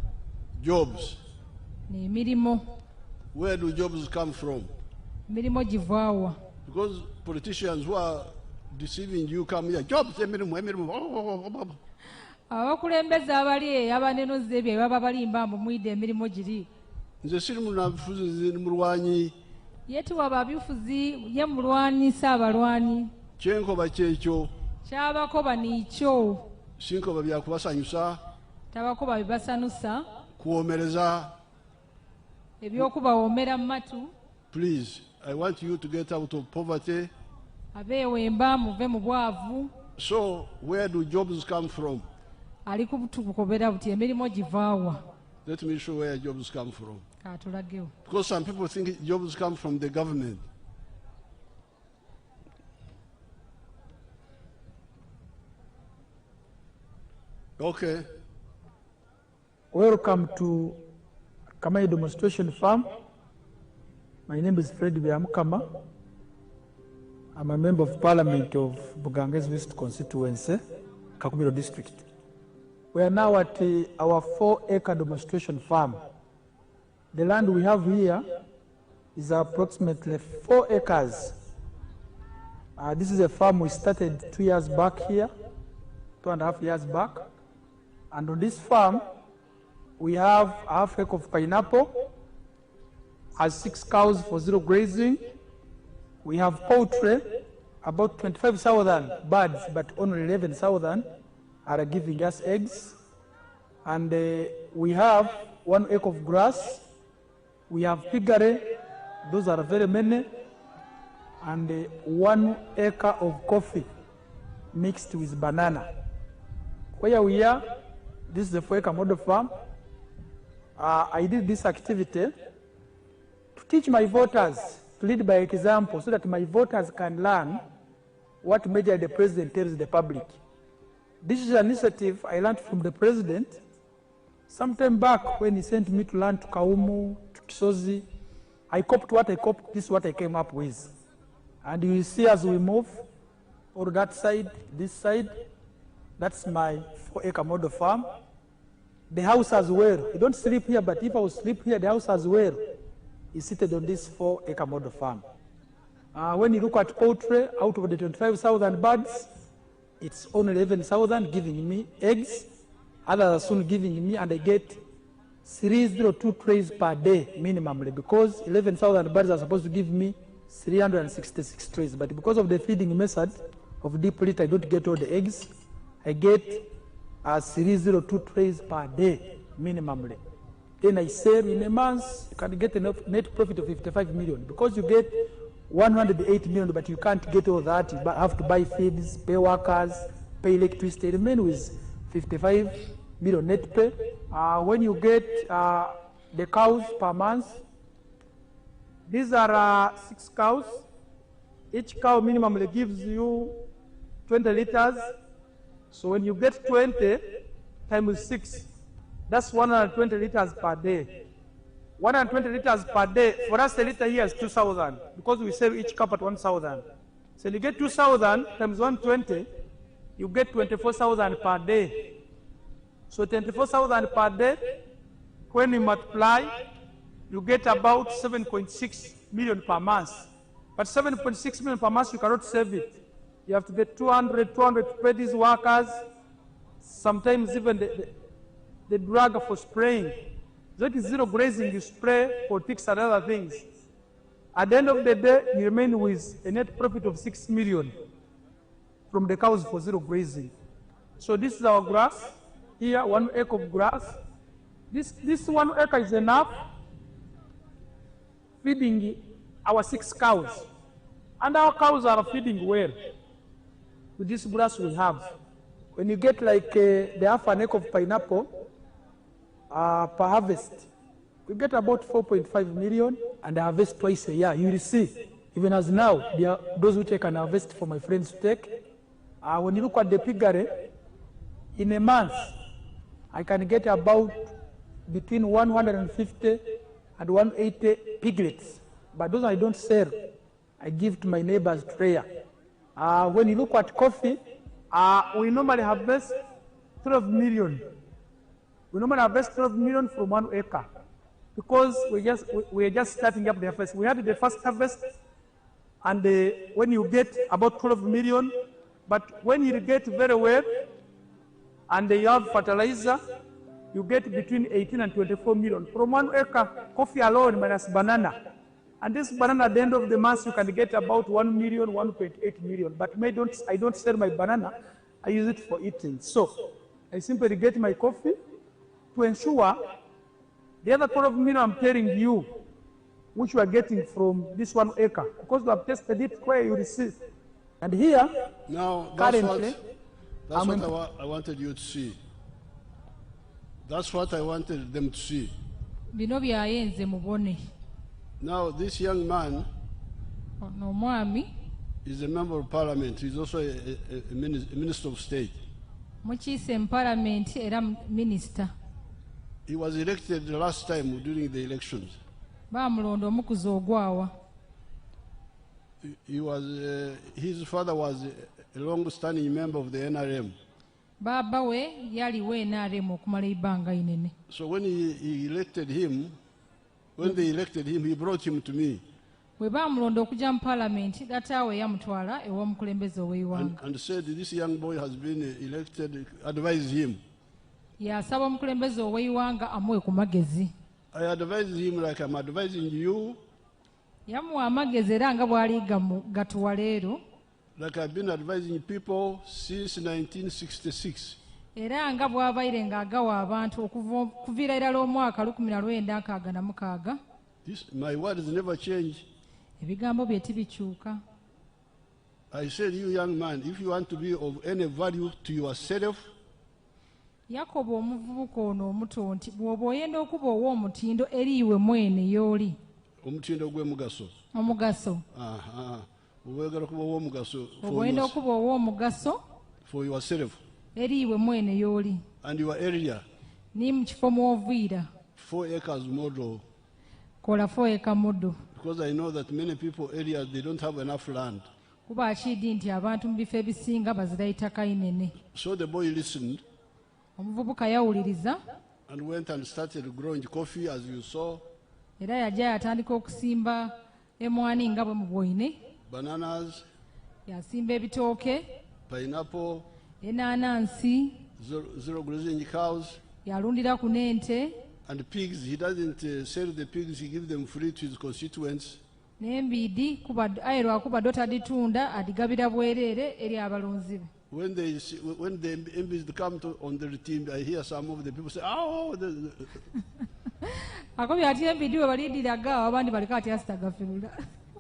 Jobs. N'emirimu. Where do jobs come from? Emirimu givaawa. Because politicians who are deceiving you come here. Jobs, emirimu. Abakulembeze abali abanenuza ebyo baba balimba mbu mwide emirimu giri. Nze siri munafuzi mulwanyi. Yetuwa babyofuzi ye mulwanisa abalwani. Kyenkoba kyekyo. Kyabakoba nikyo. Sinkoba byakubasanyusa. Tabakoba bibasanusa. Kuwomereza. Ebyokubawoomera mu matu. Please, I want you to get out of poverty. Abeewemba muve mu bwavu. So, where do jobs come from? Ali kutukobera buti emirimu givaawa. Let me show where jobs come from. Katulagewo. Because some people think jobs come from the government. Okay. Welcome to Kamai Demonstration Farm. My name is Fred Byamukama. I'm a member of Parliament of Buganges West Constituency, Kakumiro District. We are now at our 4-acre demonstration farm. The land we have here is approximately 4 acres. This is a farm we started 2 years back here, 2.5 years back. And on this farm, we have a half acre of pineapple, has 6 cows for 0 grazing. We have poultry, about 25,000 birds, but only 11,000 are giving us eggs. And we have 1 acre of grass. We have piggery, those are very many. And 1 acre of coffee mixed with banana. Where we are, this is the 4-acre model farm. I did this activity to teach my voters to lead by example so that my voters can learn what measure the president tells the public. This is an initiative I learned from the president sometime back when he sent me to learn to Kaumu, to Kisozi. I copied what I copied, this is what I came up with. And you will see as we move, or that side, this side, that's my 4-acre model farm. The house as well. You don't sleep here, but if I would sleep here, the house as well is seated on this 4-acre model farm. When you look at poultry, out of the 25,000 birds, it's only 11,000 giving me eggs. Others are soon giving me, and I get 302 trays per day minimally, because 11,000 birds are supposed to give me 366 trays. But because of the feeding method of deep litter, I don't get all the eggs. I get 302 trays per day minimally. Then I sell in a month, you can get a net profit of 55 million, because you get 108 million, but you can't get all that. You have to buy feeds, pay workers, pay electricity. Remain with 55 million net pay. When you get the cows per month, these are 6 cows. Each cow minimally gives you 20 liters. So when you get 20 times 6, that's 120 liters per day. 120 liters per day. For us, a liter here is 2,000, because we sell each cup at 1,000. So you get 2,000 times 120, you get 24,000 per day. So 24,000 per day, when you multiply, you get about 7.6 million per month. But 7.6 million per month, you cannot save it. You have to get 200 to pay these workers, sometimes even the drug for spraying. That is zero grazing, you spray for ticks and other things. At the end of the day, you remain with a net profit of 6 million from the cows for zero grazing. So this is our grass. Here, 1 acre of grass. This 1 acre is enough feeding our 6 cows. And our cows are feeding well with this grass we have. When you get like the half an acre of pineapple, per harvest, you get about 4.5 million, and I harvest twice a year. You will see, even as now, there are those who take and harvest for my friends to take. When you look at the piggery, in a month, I can get about between 150 and 180 piglets. But those I don't sell, I give to my neighbors to rear. When you look at coffee, we normally harvest 12 million. We normally harvest 12 million from 1 acre, because we are just starting up the harvest. We had the first harvest, and when you get about 12 million, but when you get very well, and you have fertilizer, you get between 18 and 24 million. From 1 acre, coffee alone minus banana. And this banana, at the end of the month, you can get about 1 million, 1.8 million. But I don't sell my banana, I use it for eating. So I simply get my coffee to ensure the other 12 million I'm telling you, which you are getting from this 1 acre, because we have tested it where you receive. And here, now, currently, that's what I wanted you to see. That's what I wanted them to see. Now, this young man is a member of parliament. He's also a minister of state. He was elected the last time during the elections. His father was a long-standing member of the NRM. So when they elected him, he brought him to me and said, this young boy has been elected, advise him. I advised him like I'm advising you, like I've been advising people since 1966. My words never change. I said, you young man, if you want to be of any value to yourself, Yakobo omuvubuka ono omuto nti bw'oba oyenda okuba ow'omutindo eri iwe mwene y'oli. Omutindo gw'omugaso. Omugaso. Oyagala kuba ow'omugaso. Oyenda okuba ow'omugaso. For yourself. Eri iwe mwene y'oli. And your area. Ni mu kifo mw'oviira. 4 acres model. Kola 4 acre model. Because I know that many people areas they don't have enough land. Kuba akidi nti abantu mu bifo ebisinga bazira itaka inene. So the boy listened. Omuvubuka yawuliriza. And went and started growing coffee as you saw. Era yajja yatandika okusimba emwani nga bwe mubwoine. Bananas. Yasimba ebitooke. Pineapple. enanansi, zero grazing cows, yalundira ku n'ente, and pigs. He doesn't sell the pigs, he gives them free to his constituents. n'embiidi aye lwakubadde taditunda adigabira bwereere eri abalunzi be. When the MPs come on the team, I hear some of the people say, "Oh, akobya ati embiidi we balidiraga abandi baliko ati asitagafirula."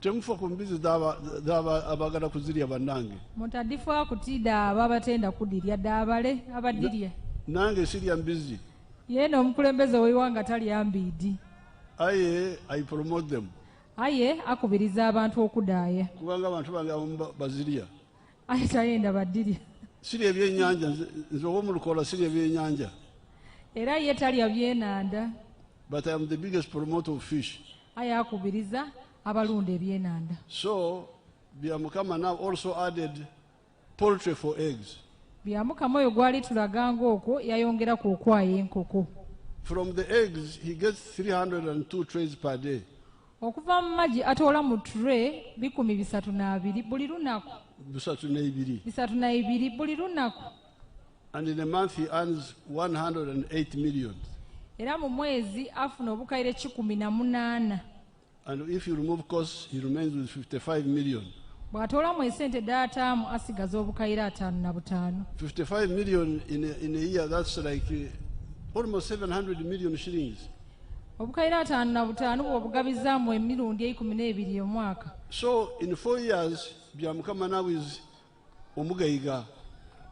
temufa ku mbizi z'aba abagala kuzirya bannange. Mutadifa kutida ababatenda kudirya dabale abadirya. Nange sirya mbizi. Yeno omukulembeze w'iwanga talya mbiidi. Aye, I promote them. Aye akubiriza abantu okudaaya. Kubanga abantu bange bazirya. Aye tayenda badirya. Sirya ebyennyanja, nze omulukola sirya ebyennyanja. Era ye talya byenanda. But I am the biggest promoter of fish. Aye akubiriza abalunda ebyenanda. So Byamukama now also added poultry for eggs. Byamukama oyo gwali tulaganga okwo yayongera ku okwaya enkoko. From the eggs he gets 302 trays per day. Okuva mu magi atoola mu tray 302 buli lunaku. 302 buli lunaku. And in a month he earns 108 million. Era mu mwezi afuna obukaire 18. And if you remove costs, he remains with 55 million. Bw'atoola mu esente datamu asigaza obukaire 55. 55 million in a year, that's like almost 700 million shillings. Obukaire 55 bw'obugabizaamu emirundi 12 omwaka. So in 4 years, Byamukama now is omugayiga.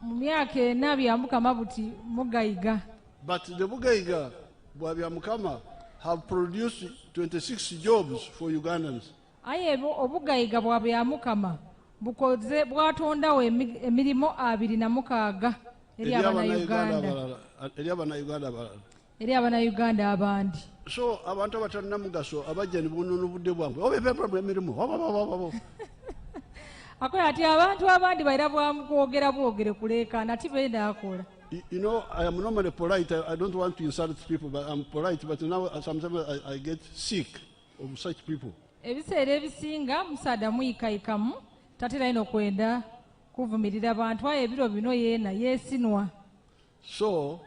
Mu myaka ena Byamukama buti mugayiga. But the mugayiga bwa Byamukama have produced 26 jobs for Ugandans. Aye obugayiga bwa Byamukama bukoze bwatondawo emirimo 26 eri abana-Uganda abandi. So abantu abatalina mugaso abajja ne bununu budde bwabwe obepepa emirimu. Akoya ati abantu abandi baira bwamukwogera bwogere kuleekaana tibenda akola. You know, I am normally polite. I don't want to insult people, but I'm polite. But now sometimes I get sick of such people. Ebiseera ebisinga musaada muyikaikamu tatera ino kwenda kuvumirira abantu aye ebiro bino yeena yeesinwa. So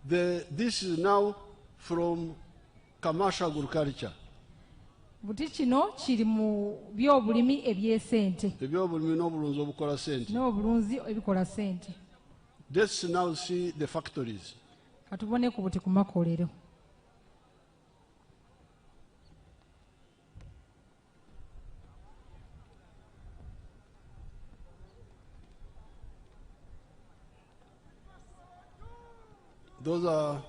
this is now from commercial agriculture. Buti kino kiri mu byobulimi ebyesente. Ebyobulimi n'obulunzi obukola sente. N'obulunzi ebikola sente. Let's now see the factories. Katubone ku buti ku makolero. Those are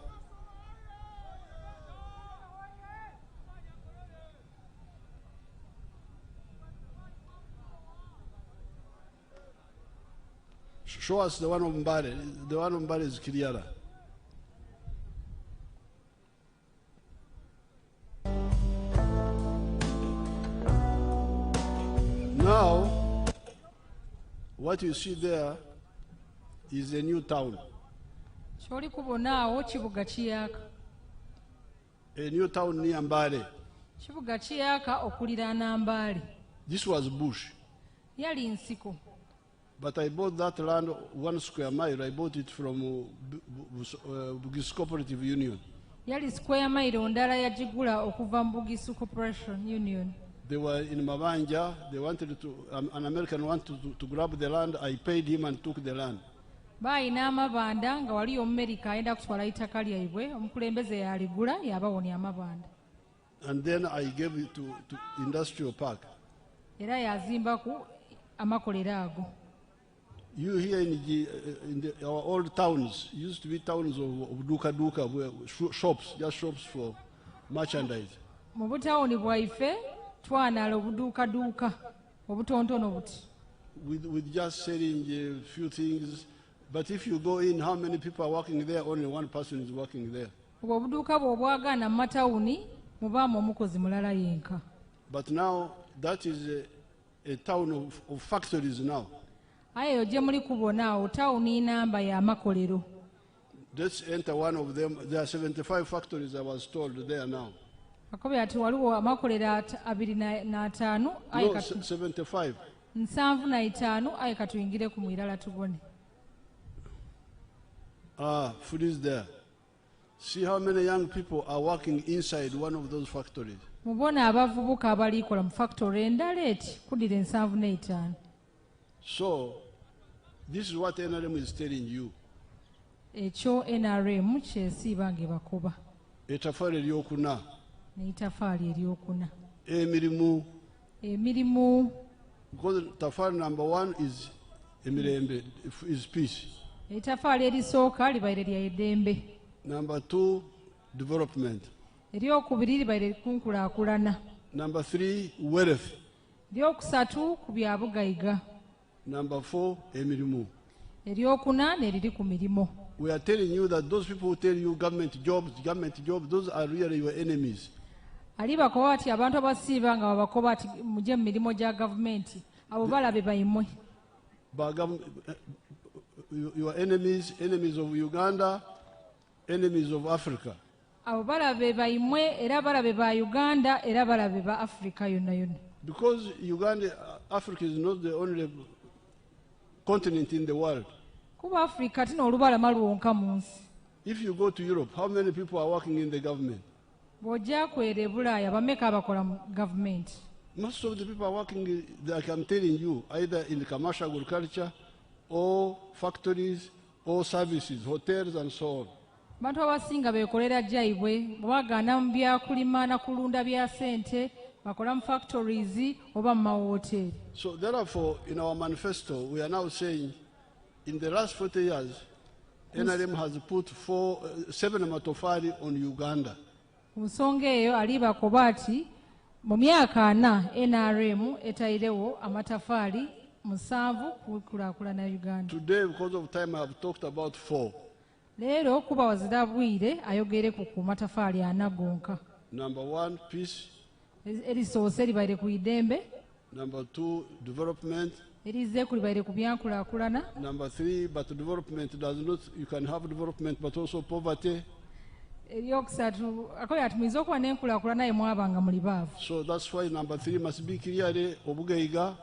show us the one of Mbale. The one of Mbale is Kiriara. Now, what you see there is a new town. Kyoli kubonaawo kibuga kiyaka. A new town near Mbale. Kibuga kiyaka okuliraana Mbale. This was bush. Yali nsiko. But I bought that land 1 square mile. I bought it from Bugis Cooperative Union. Yali square mile ndala yagigula okuva mu Bugisu Corporation Union. They were in Mabanja. They wanted to, an American wanted to grab the land. I paid him and took the land. Bayina amabanda nga wali Omumerika ayenda kutwala itaka lyabwe omukulembeze yaligula yabawonya amabanda. And then I gave it to industrial park. Era yazimbaku amakolero ago. You here in our old towns used to be towns of duka where shops, just shops for merchandise. Mu butawuni bwaife twanala obuduuka obutontono buti. With just selling a few things. But if you go in, how many people are working there? Only one person is working there. Obuduuka bw'obwagaana mu matawuni mubaamu omukozi mulala yenka. But now that is a town of factories now. Aye oje muli kubonaawo tawuni namba ya makolero. Let's enter one of them. There are 75 factories, I was told, there now. Akobe ati waliwo amakolero 25 No, 75. 75 aye katuyingire ku mwirala tubone. Food is there. See how many young people are working inside one of those factories. Mubona abavubuka abalikola mu factory endala eti kudira 75. So, this is what NRM is telling you. Ekyo NRM kyesiiba ng'ebakuba. Ettaffaali eryokuna. N'ettafaali eryokuna. Emirimu. Because Tafari number 1 is emirembe, is peace. Ettaffaali erisooka libaire lya eddembe. Number 2, development. Eryokubiri libaire kunkulaakulana. Number 3, wealth. Eryokusatu ku bya bugayiga. Number 4, emirimu. Eryokuna neriri ku mirimu. We are telling you that those people who tell you government jobs, those are really your enemies. Ali bakoba ati abantu abasiiba nga babakoba ati mujje mu mirimo gya gavumenti abo balabe bayimwe. Your enemies of Uganda, enemies of Africa. Abo balabe bayimwe era balabe ba Uganda era balabe ba Africa yonna yonna. Because Africa is not the only continent in the world. Kuba Africa tino olubalama lwonka mu nsi. If you go to Europe, how many people are working in the government? Bw'ojja kwera Bulaaya bameka abakola mu government? Most of the people are working, like I'm telling you, either in commercial agriculture or factories or services, hotels and so on. Bantu abasinga beekolera jjaibwe bwagaana mu byakulima na kulunda bya ssente bakola mu factories oba mu mawoteeri. So therefore, in our manifesto, we are now saying in the last 40 years, NRM has put 7 matofali on Uganda. Ku nsonga eyo ali bakoba ati mu myaka 4 NRM etairewo amatafaali 7 kukulaakulana Uganda. Today, because of time, I have talked about 4. Leero kuba wazira bwire ayogere ku matafaali 4 gonka. Number 1, peace. Erisoose libaire ku idembe. Number 2, development. Erize ku libaire ku byankulaakulana. Number 3, but development does not, you can have development but also poverty. Eryokusatu akoya ati muyinza okuba n'enkulaakulana ye mwabanga muli baavu. So that's why number 3 must be clearly obugayiga.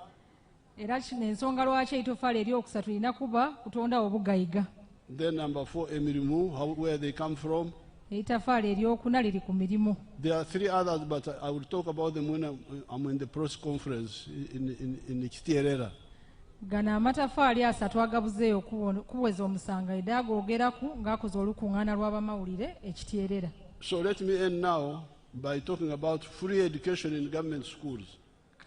Era kino ensonga lwaki eitofaali eryokusatu lirina kuba kutonda obugayiga. Then number 4, emirimu, where they come from. Eitafaali eryokuna liri ku mirimu. There are 3 others, but I will talk about them when I'm in the press conference in Kitierera. Gana amatafaali 3 agabuzeeyo kuweza omusanga edda agoogerako ng'akoze olukuŋŋaana lw'abamawulire ekitierera. So let me end now by talking about free education in government schools.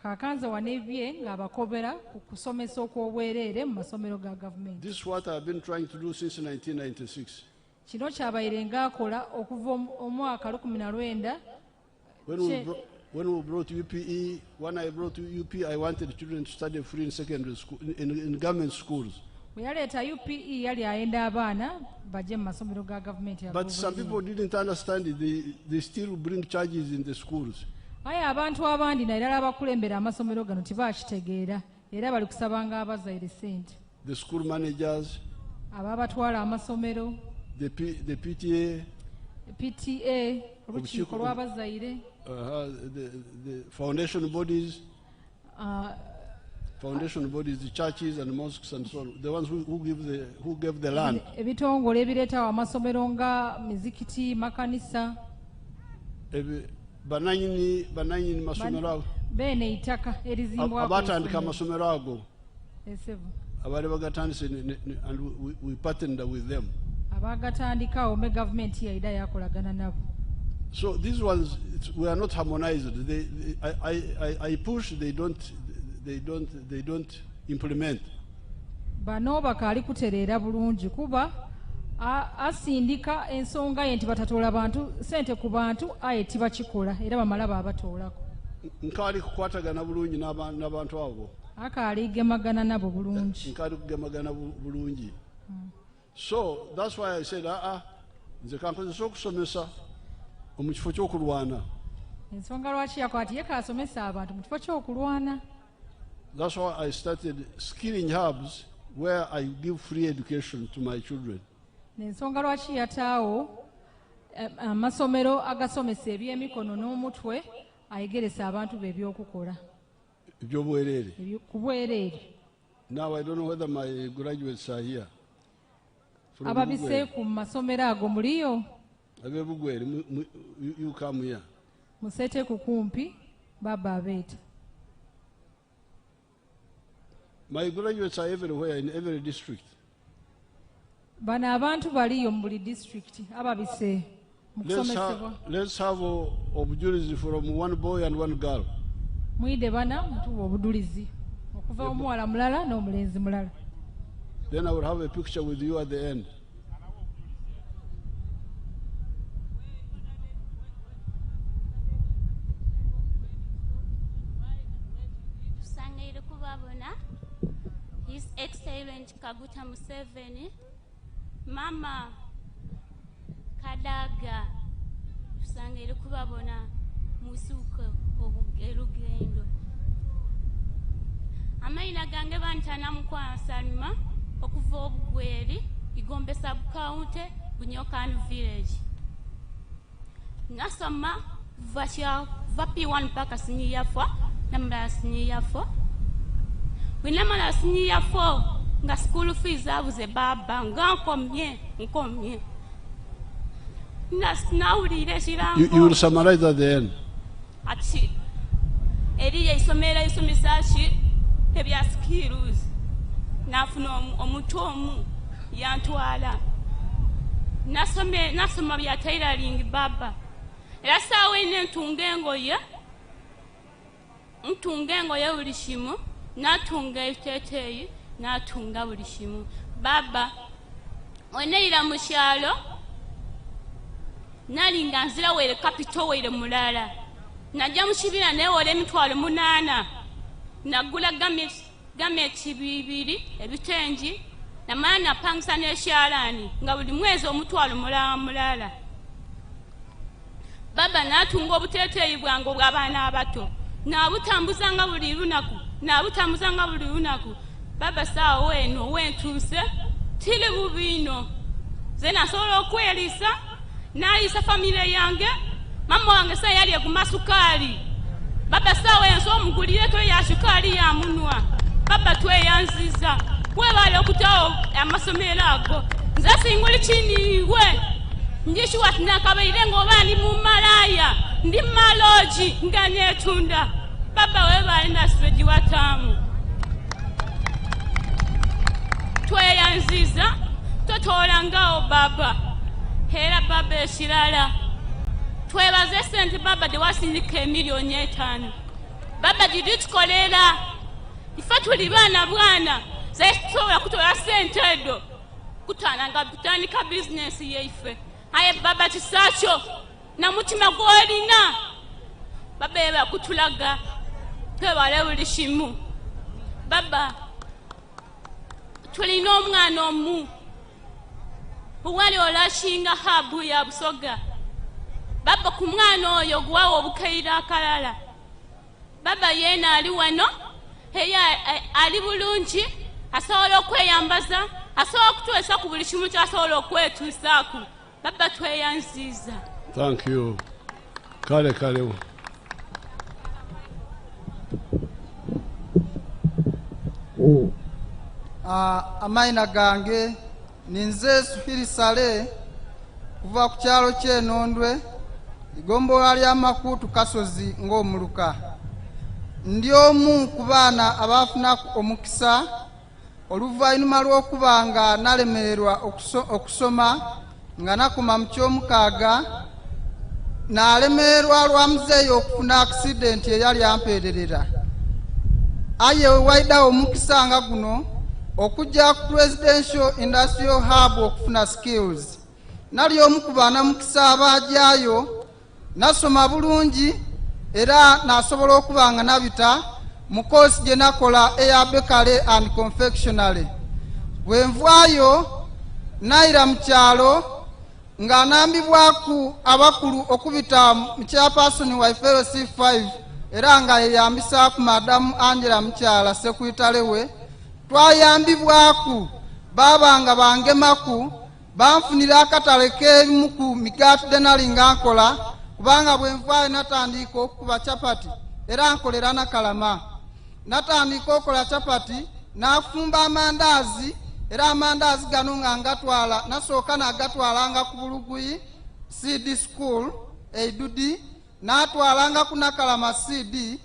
Kakanze wanebye ng'abakobera ku kusomesa okw'obwereere mu masomero ga gavumenti. This is what I've been trying to do since 1996. Kino kyabaire ng'akola okuva omwaka 19. When we brought UPE, when I brought UP, I wanted children to study free in secondary school, in government schools. Bwe yaleeta UPE yali ayenda abaana bajje mu masomero ga gavumenti. But some people didn't understand it. They still bring charges in the schools. Aye abantu abandi naddala abakulembera amasomero gano tibakitegeera era bali kusabanga abazaire ssente. The school managers, ababatwala amasomero, the PTA, olukiiko lw'abazaire, the foundation bodies, the churches and mosques and so on, the ones who gave the land. Ebitongole ebireetawo amasomero nga mizikiti, makanisa. Bananyini masomero ago. Bene itaka erizimbwa abatandika amasomero ago. Abali bagatandise and we partnered with them. Abagatandikawo me government yaida yakolagana nabo. So these ones we are not harmonized. I push, they don't implement. Bano bakaali kutereera bulungi kuba asindika ensonga ye nti batatola bantu sente ku bantu aye tibakikola era bamala babatoolako. Nkaali kukwatagana bulungi n'abantu abo. Akaali gemagana nabo bulungi. Nkaali kugemagana bulungi. So that's why I said nze kankozesa okusomesa mu kifo ky'okulwana. Ensonga lwaki yakwati ye kaasomesa abantu mu kifo ky'okulwana. That's why I started skilling hubs where I give free education to my children. Ensonga lwaki yataawo amasomero agasomesa ebyemikono n'omutwe ayegeresa abantu be ebyokukola. Ebyobwereere. Ku bwereere. Now I don't know whether my graduates are here. Ababise ku masomero ago muliyo? Abe Bugweri, you come here. Musete kukumpi, baba abeta. My graduates are everywhere in every district. Bana abantu baliyo mu buli district ababise. Let's have obujulizi from one boy and one girl. Muide bana mutuwa obudulizi. Okuva omuwala mulala n'omulenzi mulala. Then I will have a picture with you at the end. His Excellent Kaguta Museveni, Mama Kadaga, Sangere Kubabona, Musuko, Erugendo. Amaina gange bantana mukwa Salima, okuva Bugweri, Igombe sub-county, Bunyokanu village. Nasoma vapi one mpaka senior 4, namla senior 4. Winamala senior 4, nga school fees abuze baba, nga nkomye. You will summarize at the end. Ati, Elia isomera isomisashi, ebya skills. Nafuna omutomu yantwala. Nasoma bya tailoring baba. Era sawe nentungengo ye. Ntungengo ye ulishimu. Natunga iteteyi, natunga bulishimu. Baba, oneira mushalo, nalinga nzira wele kapito wele mulala. Najja mushibira ne wole mitwalo 8. Nagula gameti bibiri, ebitengi, na maana pangisa n'eshalani, nga buli mwezi omutwalo mulala. Baba natunga obuteteyi bwange obw'abaana abato. Nabutambuzanga buli lunaku. Nabutambuzanga buli lunaku. Baba sawa weno wentuse tili bubino. Ze nasobola okwelisa nalisa famile yange. Mama wange sa yali kumasukali. Baba sawa enso omugulireko ya sukali ya munwa. Baba tweyanziza. Webale okutawo amasomero ago. Nze singuli chiniwe. Njishu watinakabaire ngobani mu malaya. Ndi maloji nganyetunda. Baba webale nasweji watamu. Tweyanziza totolangao baba. Hera baba eshirala. Twebaze sente baba de wasindike milioni 5. Baba jiditukolera. Ifa tuli bwana. Zestola kutola sente edo. Kutananga butandika business yeife. Aye baba tisacho. Na mutima gwolina. Baba eba kutulaga. Twebale bulishimu. Baba tulina omwana omu. Uwali olashinga habu ya Busoga. Baba ku mwana oyo gwawo obukaira akalala. Baba yena ali wano. Heya ali bulungi. Asobola okweyambaza. Asobola okutuusa ku buli kimu ky'asobola okwetuusaako. Baba tweyanziza. Thank you. Kale. Amaina gange ninze Sufirisale kuva ku kyalo ky'Enondwe igombola lya Makutu Kasozi ng'omuluka. Ndi omu ku baana abafuna omukisa oluvannyuma lw'okubanga nalemererwa okusoma nga nakoma mu ky'omukaaga nalemererwa lwa muzeeyi okufuna accident eyali ampeererera. Aye waidawo omukisa nga guno okujja ku Presidential Industrial Hub okufuna skills. Nali omu ku baana mukisa abajjayo nasoma bulungi era nasobola okuba nga nabita mu course gye nakola eya bakery and confectionery. Bwe nvaayo naira mu kyalo nga nambibwaku abakulu okubita mu chairperson wa FLC 5 era nga yeyambisaaku Madamu Angela Mukyala sekuyitale we. Twayambibwaku babanga bangemaku banfunira akatale k'ebimu ku migaati denali nga nkola kubanga bwe nvaayo natandika okukuba chapati era nkolera na kalama. Natandika okola chapati nafumba amandaazi era amandaazi gano nga ngatwala nasooka nagatwalanga ku Buluguyi CD School Eidudi n'atwalanga ku Nakalama CD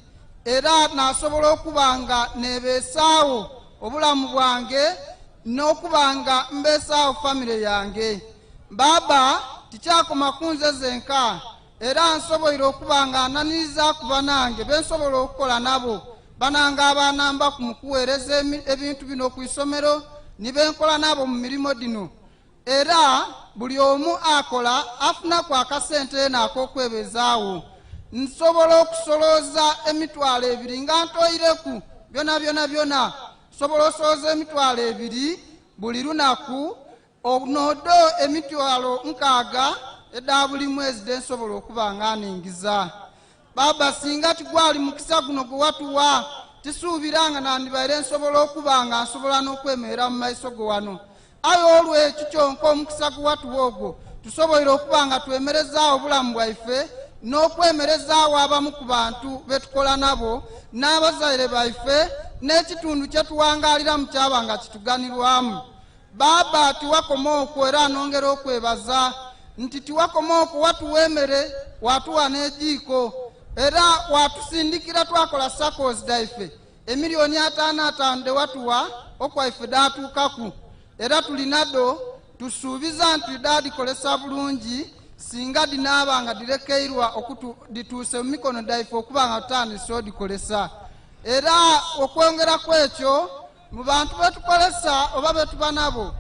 era nasobola okuba nga nebeesaawo obulamu bwange n'okuba mbeesaawo famire yange. Baba tikyakoma kunze zenka era nsobola okuba nga ananiriza ku banange bensobola okukola nabo bananga abanamba ku mukuweereza ebintu bino ku isomero nibenkola nabo mu mirimo dino era buli omu akola afuna ku akasente n'ak'okwebezaawo. Nsobola okusolooza emitwalo 2 nga ntoyireku byona nsobola osolooza emitwalo 2 buli lunaku onodo emitwalo 6 edda buli mwezi densobola okuba nga ningiza. Baba singa tigwali mukisa guno gwe watuwa tisuubiranga nandibaire nsobola okuba nga nsobola n'okwemerera mu maiso go wano. Ayo olwekyo kyonka omukisa gwe watuwa ogwo tusoboire okuba nga twemerezaawo obulamu bwaife n'okwemerezaawo abamu ku bantu betukola nabo n'abazaire baife n'ekitundu kyetuwangaalira mu kyaba nga kituganirwamu. Baba tiwakoma okwo era nongera okwebaza nti tiwakoma okwo watuwa emmere watuwa n'ejiiko era watusindikira twakola SACCOs daife emiliyoni 5 watuwa okwaife daatuukaku era tulinado tusuubiza nti dadikolesa bulungi singa dinaaba nga direkeirwa dituuse mu mikono daife okuba nga tutandise odikolesa. Era okwongera kwekyo mu bantu betukolesa oba betuba nabo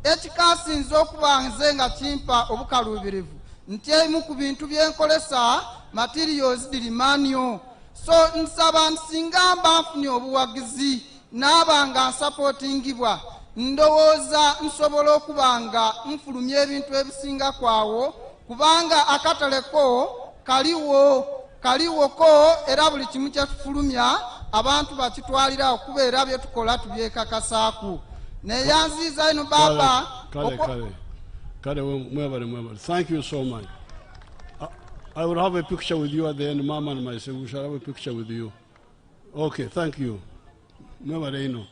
ekikasinza okuba nze nga kimpa obukaluubirivu nti emu ku bintu byenkolesa materials dirimanio. So nsaba nsinga mba nfunye obuwagizi naaba nga nsapootingibwa ndowooza nsobola okuba nga nfulumya ebintu ebisinga kwawo kubanga akataleko kaliwoko era buli kimu kyetufulumya abantu bakitwalira okubeera byetukola tubyekakasaaku. Neyanziza ino baba Kale mwebale. Thank you so much. I will have a picture with you at the end, Mama and myself. We shall have a picture with you. Okay, thank you. Mwebale ino.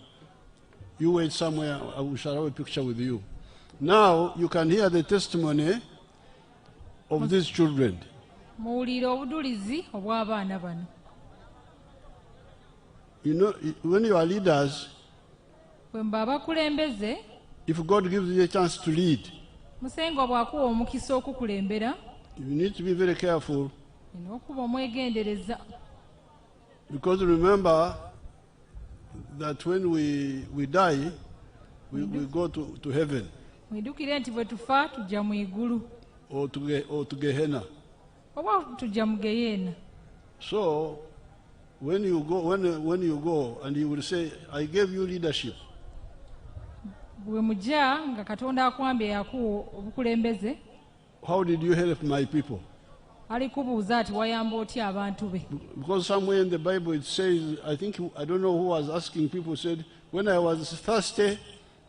You wait somewhere, we shall have a picture with you. Now you can hear the testimony of these children. You know, when you are leaders, if God gives you a chance to lead, you need to be very careful. Because remember that when we die, we go to heaven or to Gehenna. So when you go and you will say, I gave you leadership, how did you help my people? Because somewhere in the Bible it says, I don't know who was asking, people said, when I was thirsty,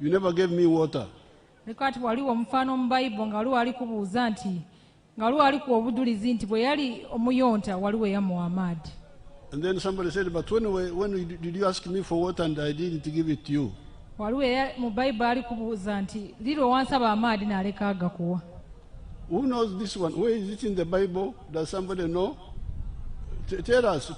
you never gave me water. And then somebody said, but when did you ask me for water and I didn't give it to you? Who knows this one? Where is it in the Bible? Does somebody know? Tell us.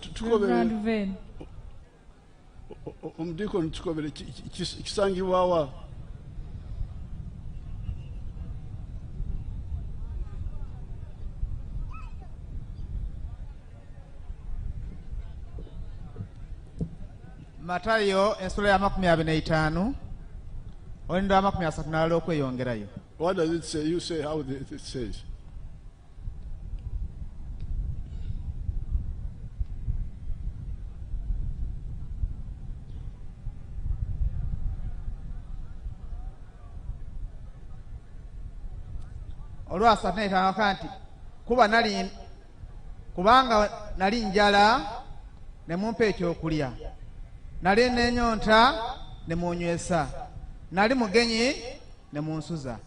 Matayo ensolo ya 25 ondo 30 okweyongerayo. What does it say? You say how it says. Olwasa neta kanti kubanga nali njala ne mumpe ekyokulya, nali n'enyonta ne munywesa, nali mugenyi ne munsuza,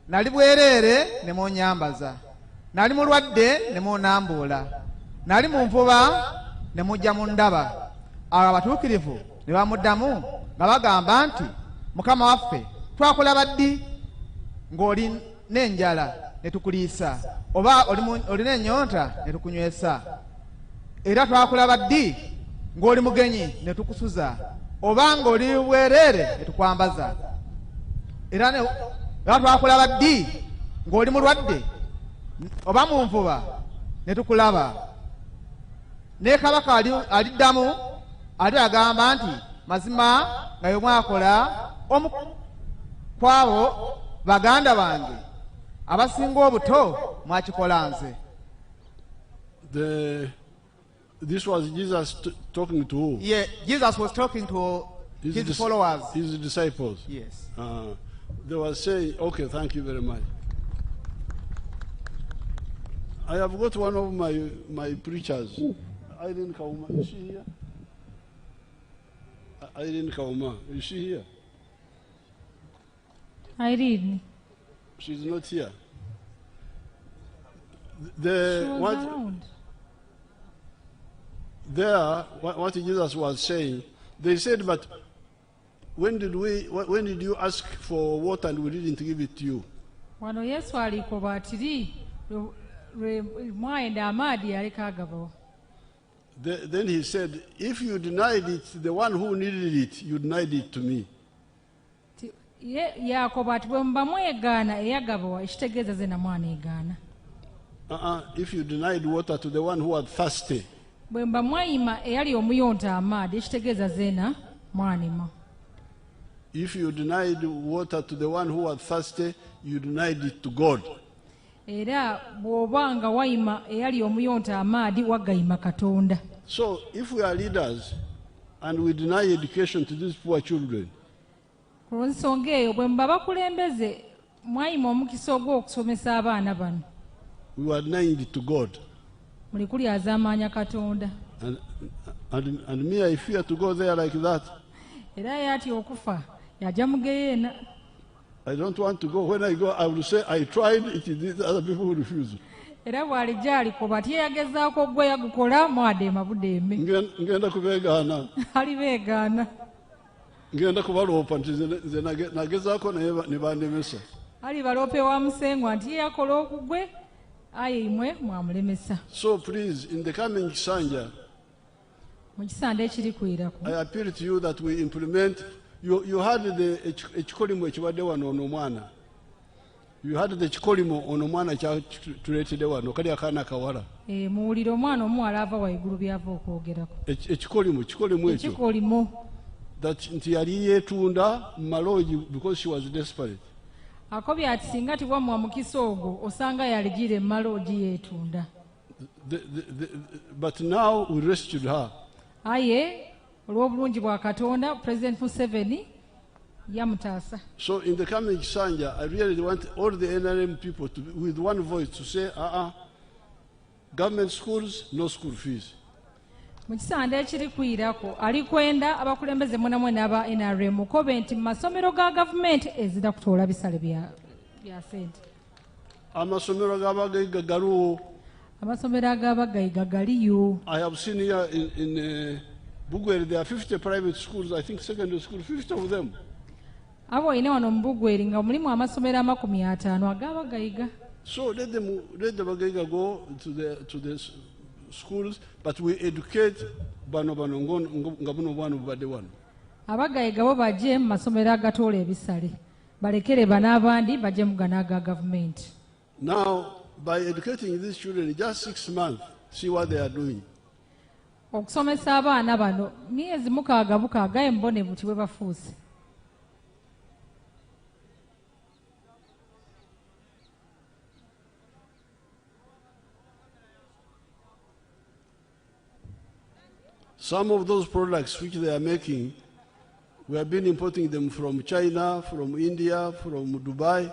nali bwereere ne munyambaza, nali mulwadde ne munambuula, nali mu nvuba ne mujja mu ndaba. Abo abatuukirivu ne bamuddamu nga bagamba nti mukama waffe twakulaba ddi ng'oli n'enjala ne tukuliisa oba olina ennyonta ne tukunywesa era twakulaba ddi ng'oli mugenyi ne tukusuza oba ng'oli bwereere ne tukwambaza era twakulaba ddi ng'oli mulwadde oba mu nvuba ne tukulaba. Ne kabaka aliddamu ate agamba nti mazima nga bwe mwakola omu kwabo baganda bange abasinga obuto mwakikola nze. This was Jesus talking to who? Yeah, Jesus was talking to his followers. His disciples. Yes. They were saying, okay, thank you very much. I have got one of my preachers, Irene Kauma. Is she here? Irene Kauma. Is she here? Irene. She's not here. What Jesus was saying, they said, but when did you ask for water and we didn't give it to you? Wano Yesu aliko batiri mwaenda amadi alikagabo. Then he said, if you denied it, the one who needed it, you denied it to me. Yakobo ati bwe mba mwegaana eyagabawa ekitegeeza ze na mwana egaana. If you denied water to the one who was thirsty. Bwe mba mwayima eyali omuyonta amaadi ekitegeeza zeena mwanima. If you denied water to the one who was thirsty, you denied it to God. Era bw'obanga wayima eyali omuyonta amaadi wagayima Katonda. So if we are leaders and we deny education to these poor children, ku nsonga eyo bwe mba bakulembeze mwayima omukisa ogw'okusomesa abaana bano, we are denying it to God. Muli kulyazaamaanya Katonda. And me, I fear to go there like that. Era yati okufa yajja mugeyeena. I don't want to go. When I go, I will say, I tried, it is other people who refuse. Era bw'alijja alikoba ati yagezaako gwe yagukola mwadeema budeeme. Ngenda kubeegaana. Alibeegaana. Ngenda kubaloopa nti nze nagezaako naye ne bandemesa. Ali baloope wa musengwa nti yakola okugwe aye imwe mwamulemesa. So please, in the coming Kisanja, mu kisanda ekiri kwirako, I appeal to you that we implement. You had the ekikolimo ekibadde wano ono omwana. You had the ekikolimo ono omwana kyatuleetedde wano kali akaana akawala. Muwulire omwana omuwala ava waigulu byava okwogerako. Ekikolimo ekyo. Ekikolimo. That nti yali yeetunda mu maloogi because she was desperate. Akobya ati singa tiwamwa mukisa ogwo osanga yaligire mu maloogi yeetunda. But now we rescued her. Aye olw'obulungi bwa Katonda President Museveni yamutaasa. So in the coming Kisanja, I really want all the NRM people to, with one voice, to say, government schools, no school fees. Mu kisanda ekiri kwirako alikwenda abakulembeze mwenamwe n'aba NRM kobe nti mu masomero ga gavumenti ezida kutoola bisale bya sente. Amasomero g'abagaiga galiwo. Amasomero ag'abagaiga galiyo. I have seen here in Bugweri, there are 50 private schools, I think secondary school, 50 of them. Abo ine wano mu Bugweri nga mulimu amasomero 50 ag'abagaiga. So let the bagaiga go to the schools, but we educate bano nga buno bwana bubadde wano. Abagaiga bo bajje mu masomero agatoola ebisale balekere bano abandi bajje mu gano aga gavumenti. Now, by educating these children in just 6 months, see what they are doing. Okusomesa abaana bano myezi 6 embone buti bwe bafuuse. Some of those products which they are making, we have been importing them from China, from India, from Dubai.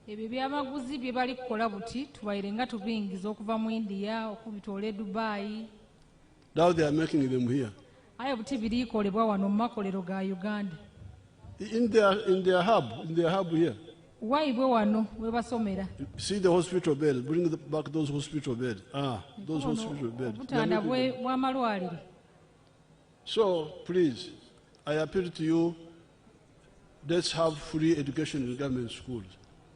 Ebyo byamaguzi bye bali kukola buti tubaire nga tubingiza okuva mu India okubitoola Dubai. Now they are making them here. Aye buti birikolebwa wano mu makolero ga Uganda. In their hub here. Why bwe wano we basomera? See the hospital bed. Bring back those hospital beds. Those hospital beds. Butanda bwe bwa malwaliro. So please, I appeal to you, let's have free education in government schools.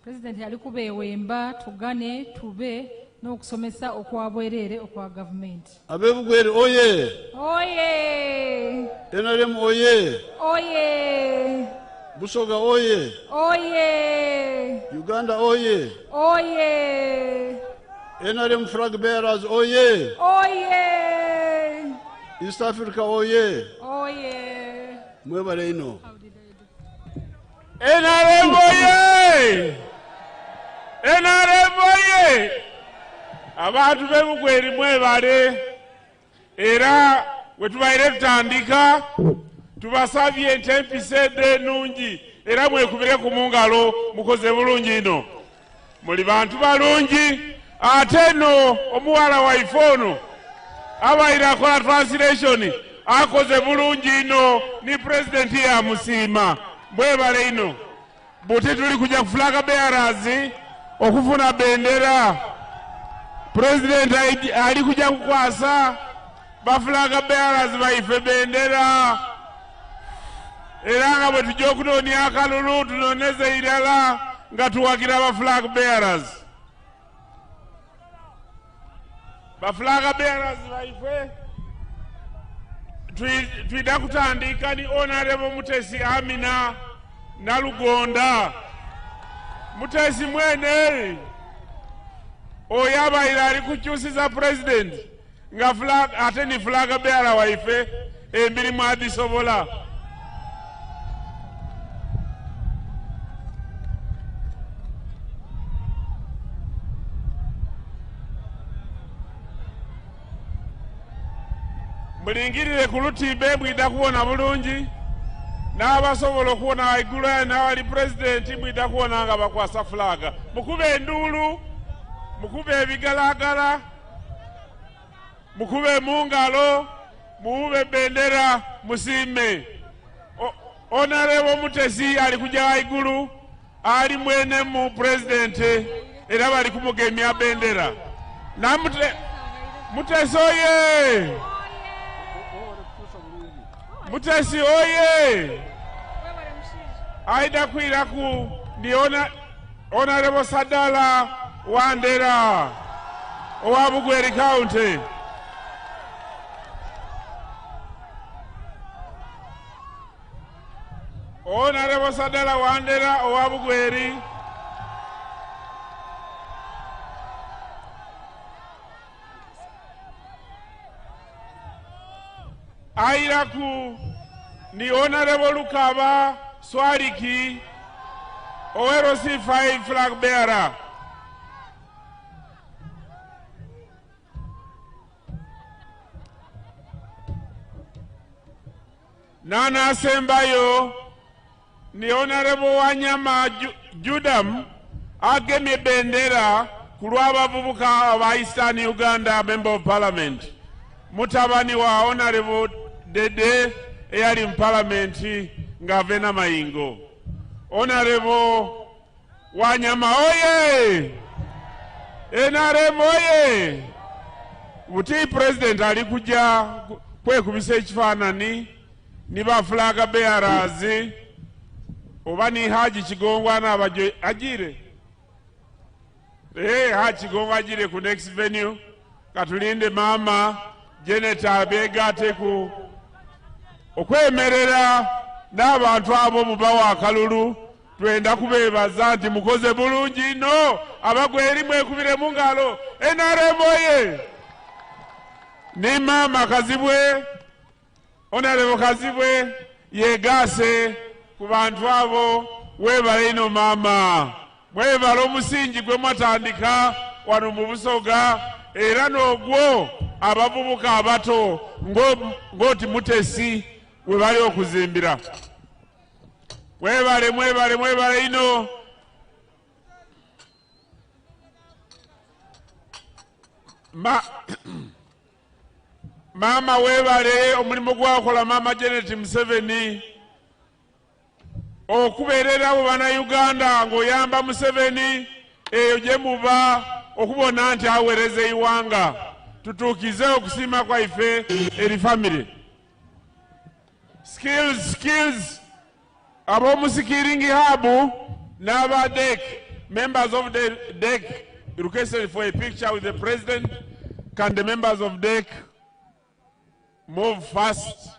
President yali kubeewemba tugane tube n'okusomesa okwabwerere okwa government. Abe Bugweri oye! Oye! NRM oye! Oye! Busoga oye! Oye! Uganda oye! Oye! NRM flag bearers oye! Oye! East Africa oye! Oye! Mwebale ino. NRM oye! NRM oye! Abantu be Bugweri mwebale era wetubaire tutandika tubasabye Intensifies nungi era mwekubire ku mungalo mukoze bulungi ino muli bantu balungi ate no omuwala wa iPhone abaire akola translation akoze bulungi ino ni president ya musiima mwebale ino buti tuli kuja ku flag bearers okufuna bendera president ali kuja kukwasa ba flag bearers baife bendera era nga bwe tujja okunoonya akalulu tunooneze irala nga tuwagira ba flag bearers baife twida kutandika ni Honorable Mutesi Amina Nalugonda Mutesi mwene oyo abaire ali kukyusiza president nga flag ate ni flag bearer waife emirimu adisobola mulingirire ku lutimbe mwida kuwona bulungi n'abasobola okuwona waigulu n'awali president mwida kuwona nga bakwasa flaga mukube enduulu mukube ebigalagala mukube mungalo muwube bendera musiime Honorable Mutesi ali kuja waigulu ali mwene mu president era bali kumugemya bendera na Mutesi oye! Mutesi oye! Aida kwiraku ni Honorable Sadala Wandera owa Bugweri County. Honorable Sadala Wandera owa Bugweri. Airaku ni Honorable Lukaba Swariki Owero C5 flag bearer. Nana Asembayo ni Honorable Wanyama Judam agemye bendera kulw'abavubuka aba Eastern Uganda Member of Parliament. Mutabani wa Honorable Dede eyali mu Parliament ng'ave n'amayingo. Honorable Wanyama oye! NRM oye! Buti president ali kuja kwekubisa ekifaanani ni ba flag bearers oba ni Haji Kigongwa n'abajo agire. Haji Kigongwa agire ku next venue katulinde mama Janet abegate ku okwemerera n'abantu abo mubawa akalulu twenda kubebaza nti mukoze bulungi no Abagweri mwekubire mu ngalo NRM oye! Ni mama Kazibwe Honorable Kazibwe yegase ku bantu abo webale ino mama mwebale omusingi gwe mwatandika wano mu Busoga era n'ogwo abavubuka abato ng'oti Mutesi we bali okuzimbira mwebale ino mama webale omulimu gwakola mama Janet Museveni okubeerera abo bannayuganda ng'oyamba Museveni eyo gye muba okubona nti aweereza iwanga tutuukize okusiima kwaife eri famire skills. Abomusikiringi habu naba deck. Members of the deck requested for a picture with the president. Can the members of deck move fast?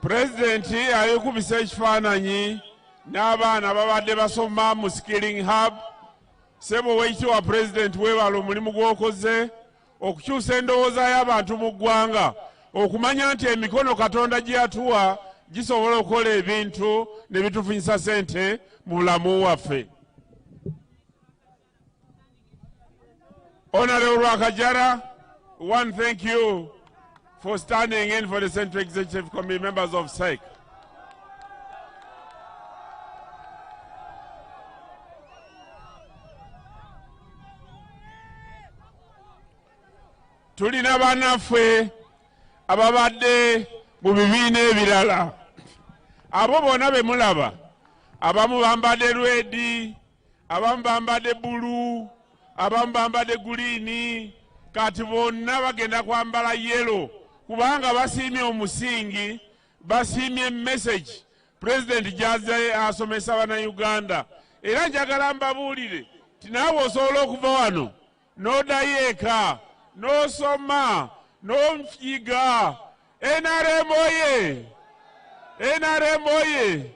President ayikubisa ekifaananyi n'abaana babadde basoma mu skilling hub. Sebo w'ekitiibwa President weebala omulimu gw'okoze okukyusa endowooza y'abantu mu ggwanga, okumanya nti emikono Katonda gye yatuwa gisobola okukola ebintu ne bitufunyisa ssente mu bulamu waffe. Honorable Rwakajara, one, thank you for standing in for the Central Executive Committee, members of SEC. Tulina bannaffe ababadde mu bibiina ebirala. Abo bonna be mulaba, abamu bambadde lwedi, abamu bambadde bulu, abamu bambadde guliini, kati bonna bagenda kwambala yellow. Kubanga basiimye omusingi, basiimye message President gy'azze asomesa Bannayuganda. Era njagala mbabuulire ti naawe osobola okuva wano n'oddayo eka n'osoma n'onfiga. NRM oye! NRM oye!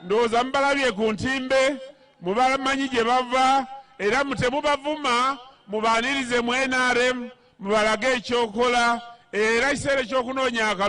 Ndowooza mubalabye ku ntimbe, mubamanyi gye bava, era temubavuma, mubaanirize mu NRM, mubalage ekyokola. Era ekiseera ekyokunoonya akalulu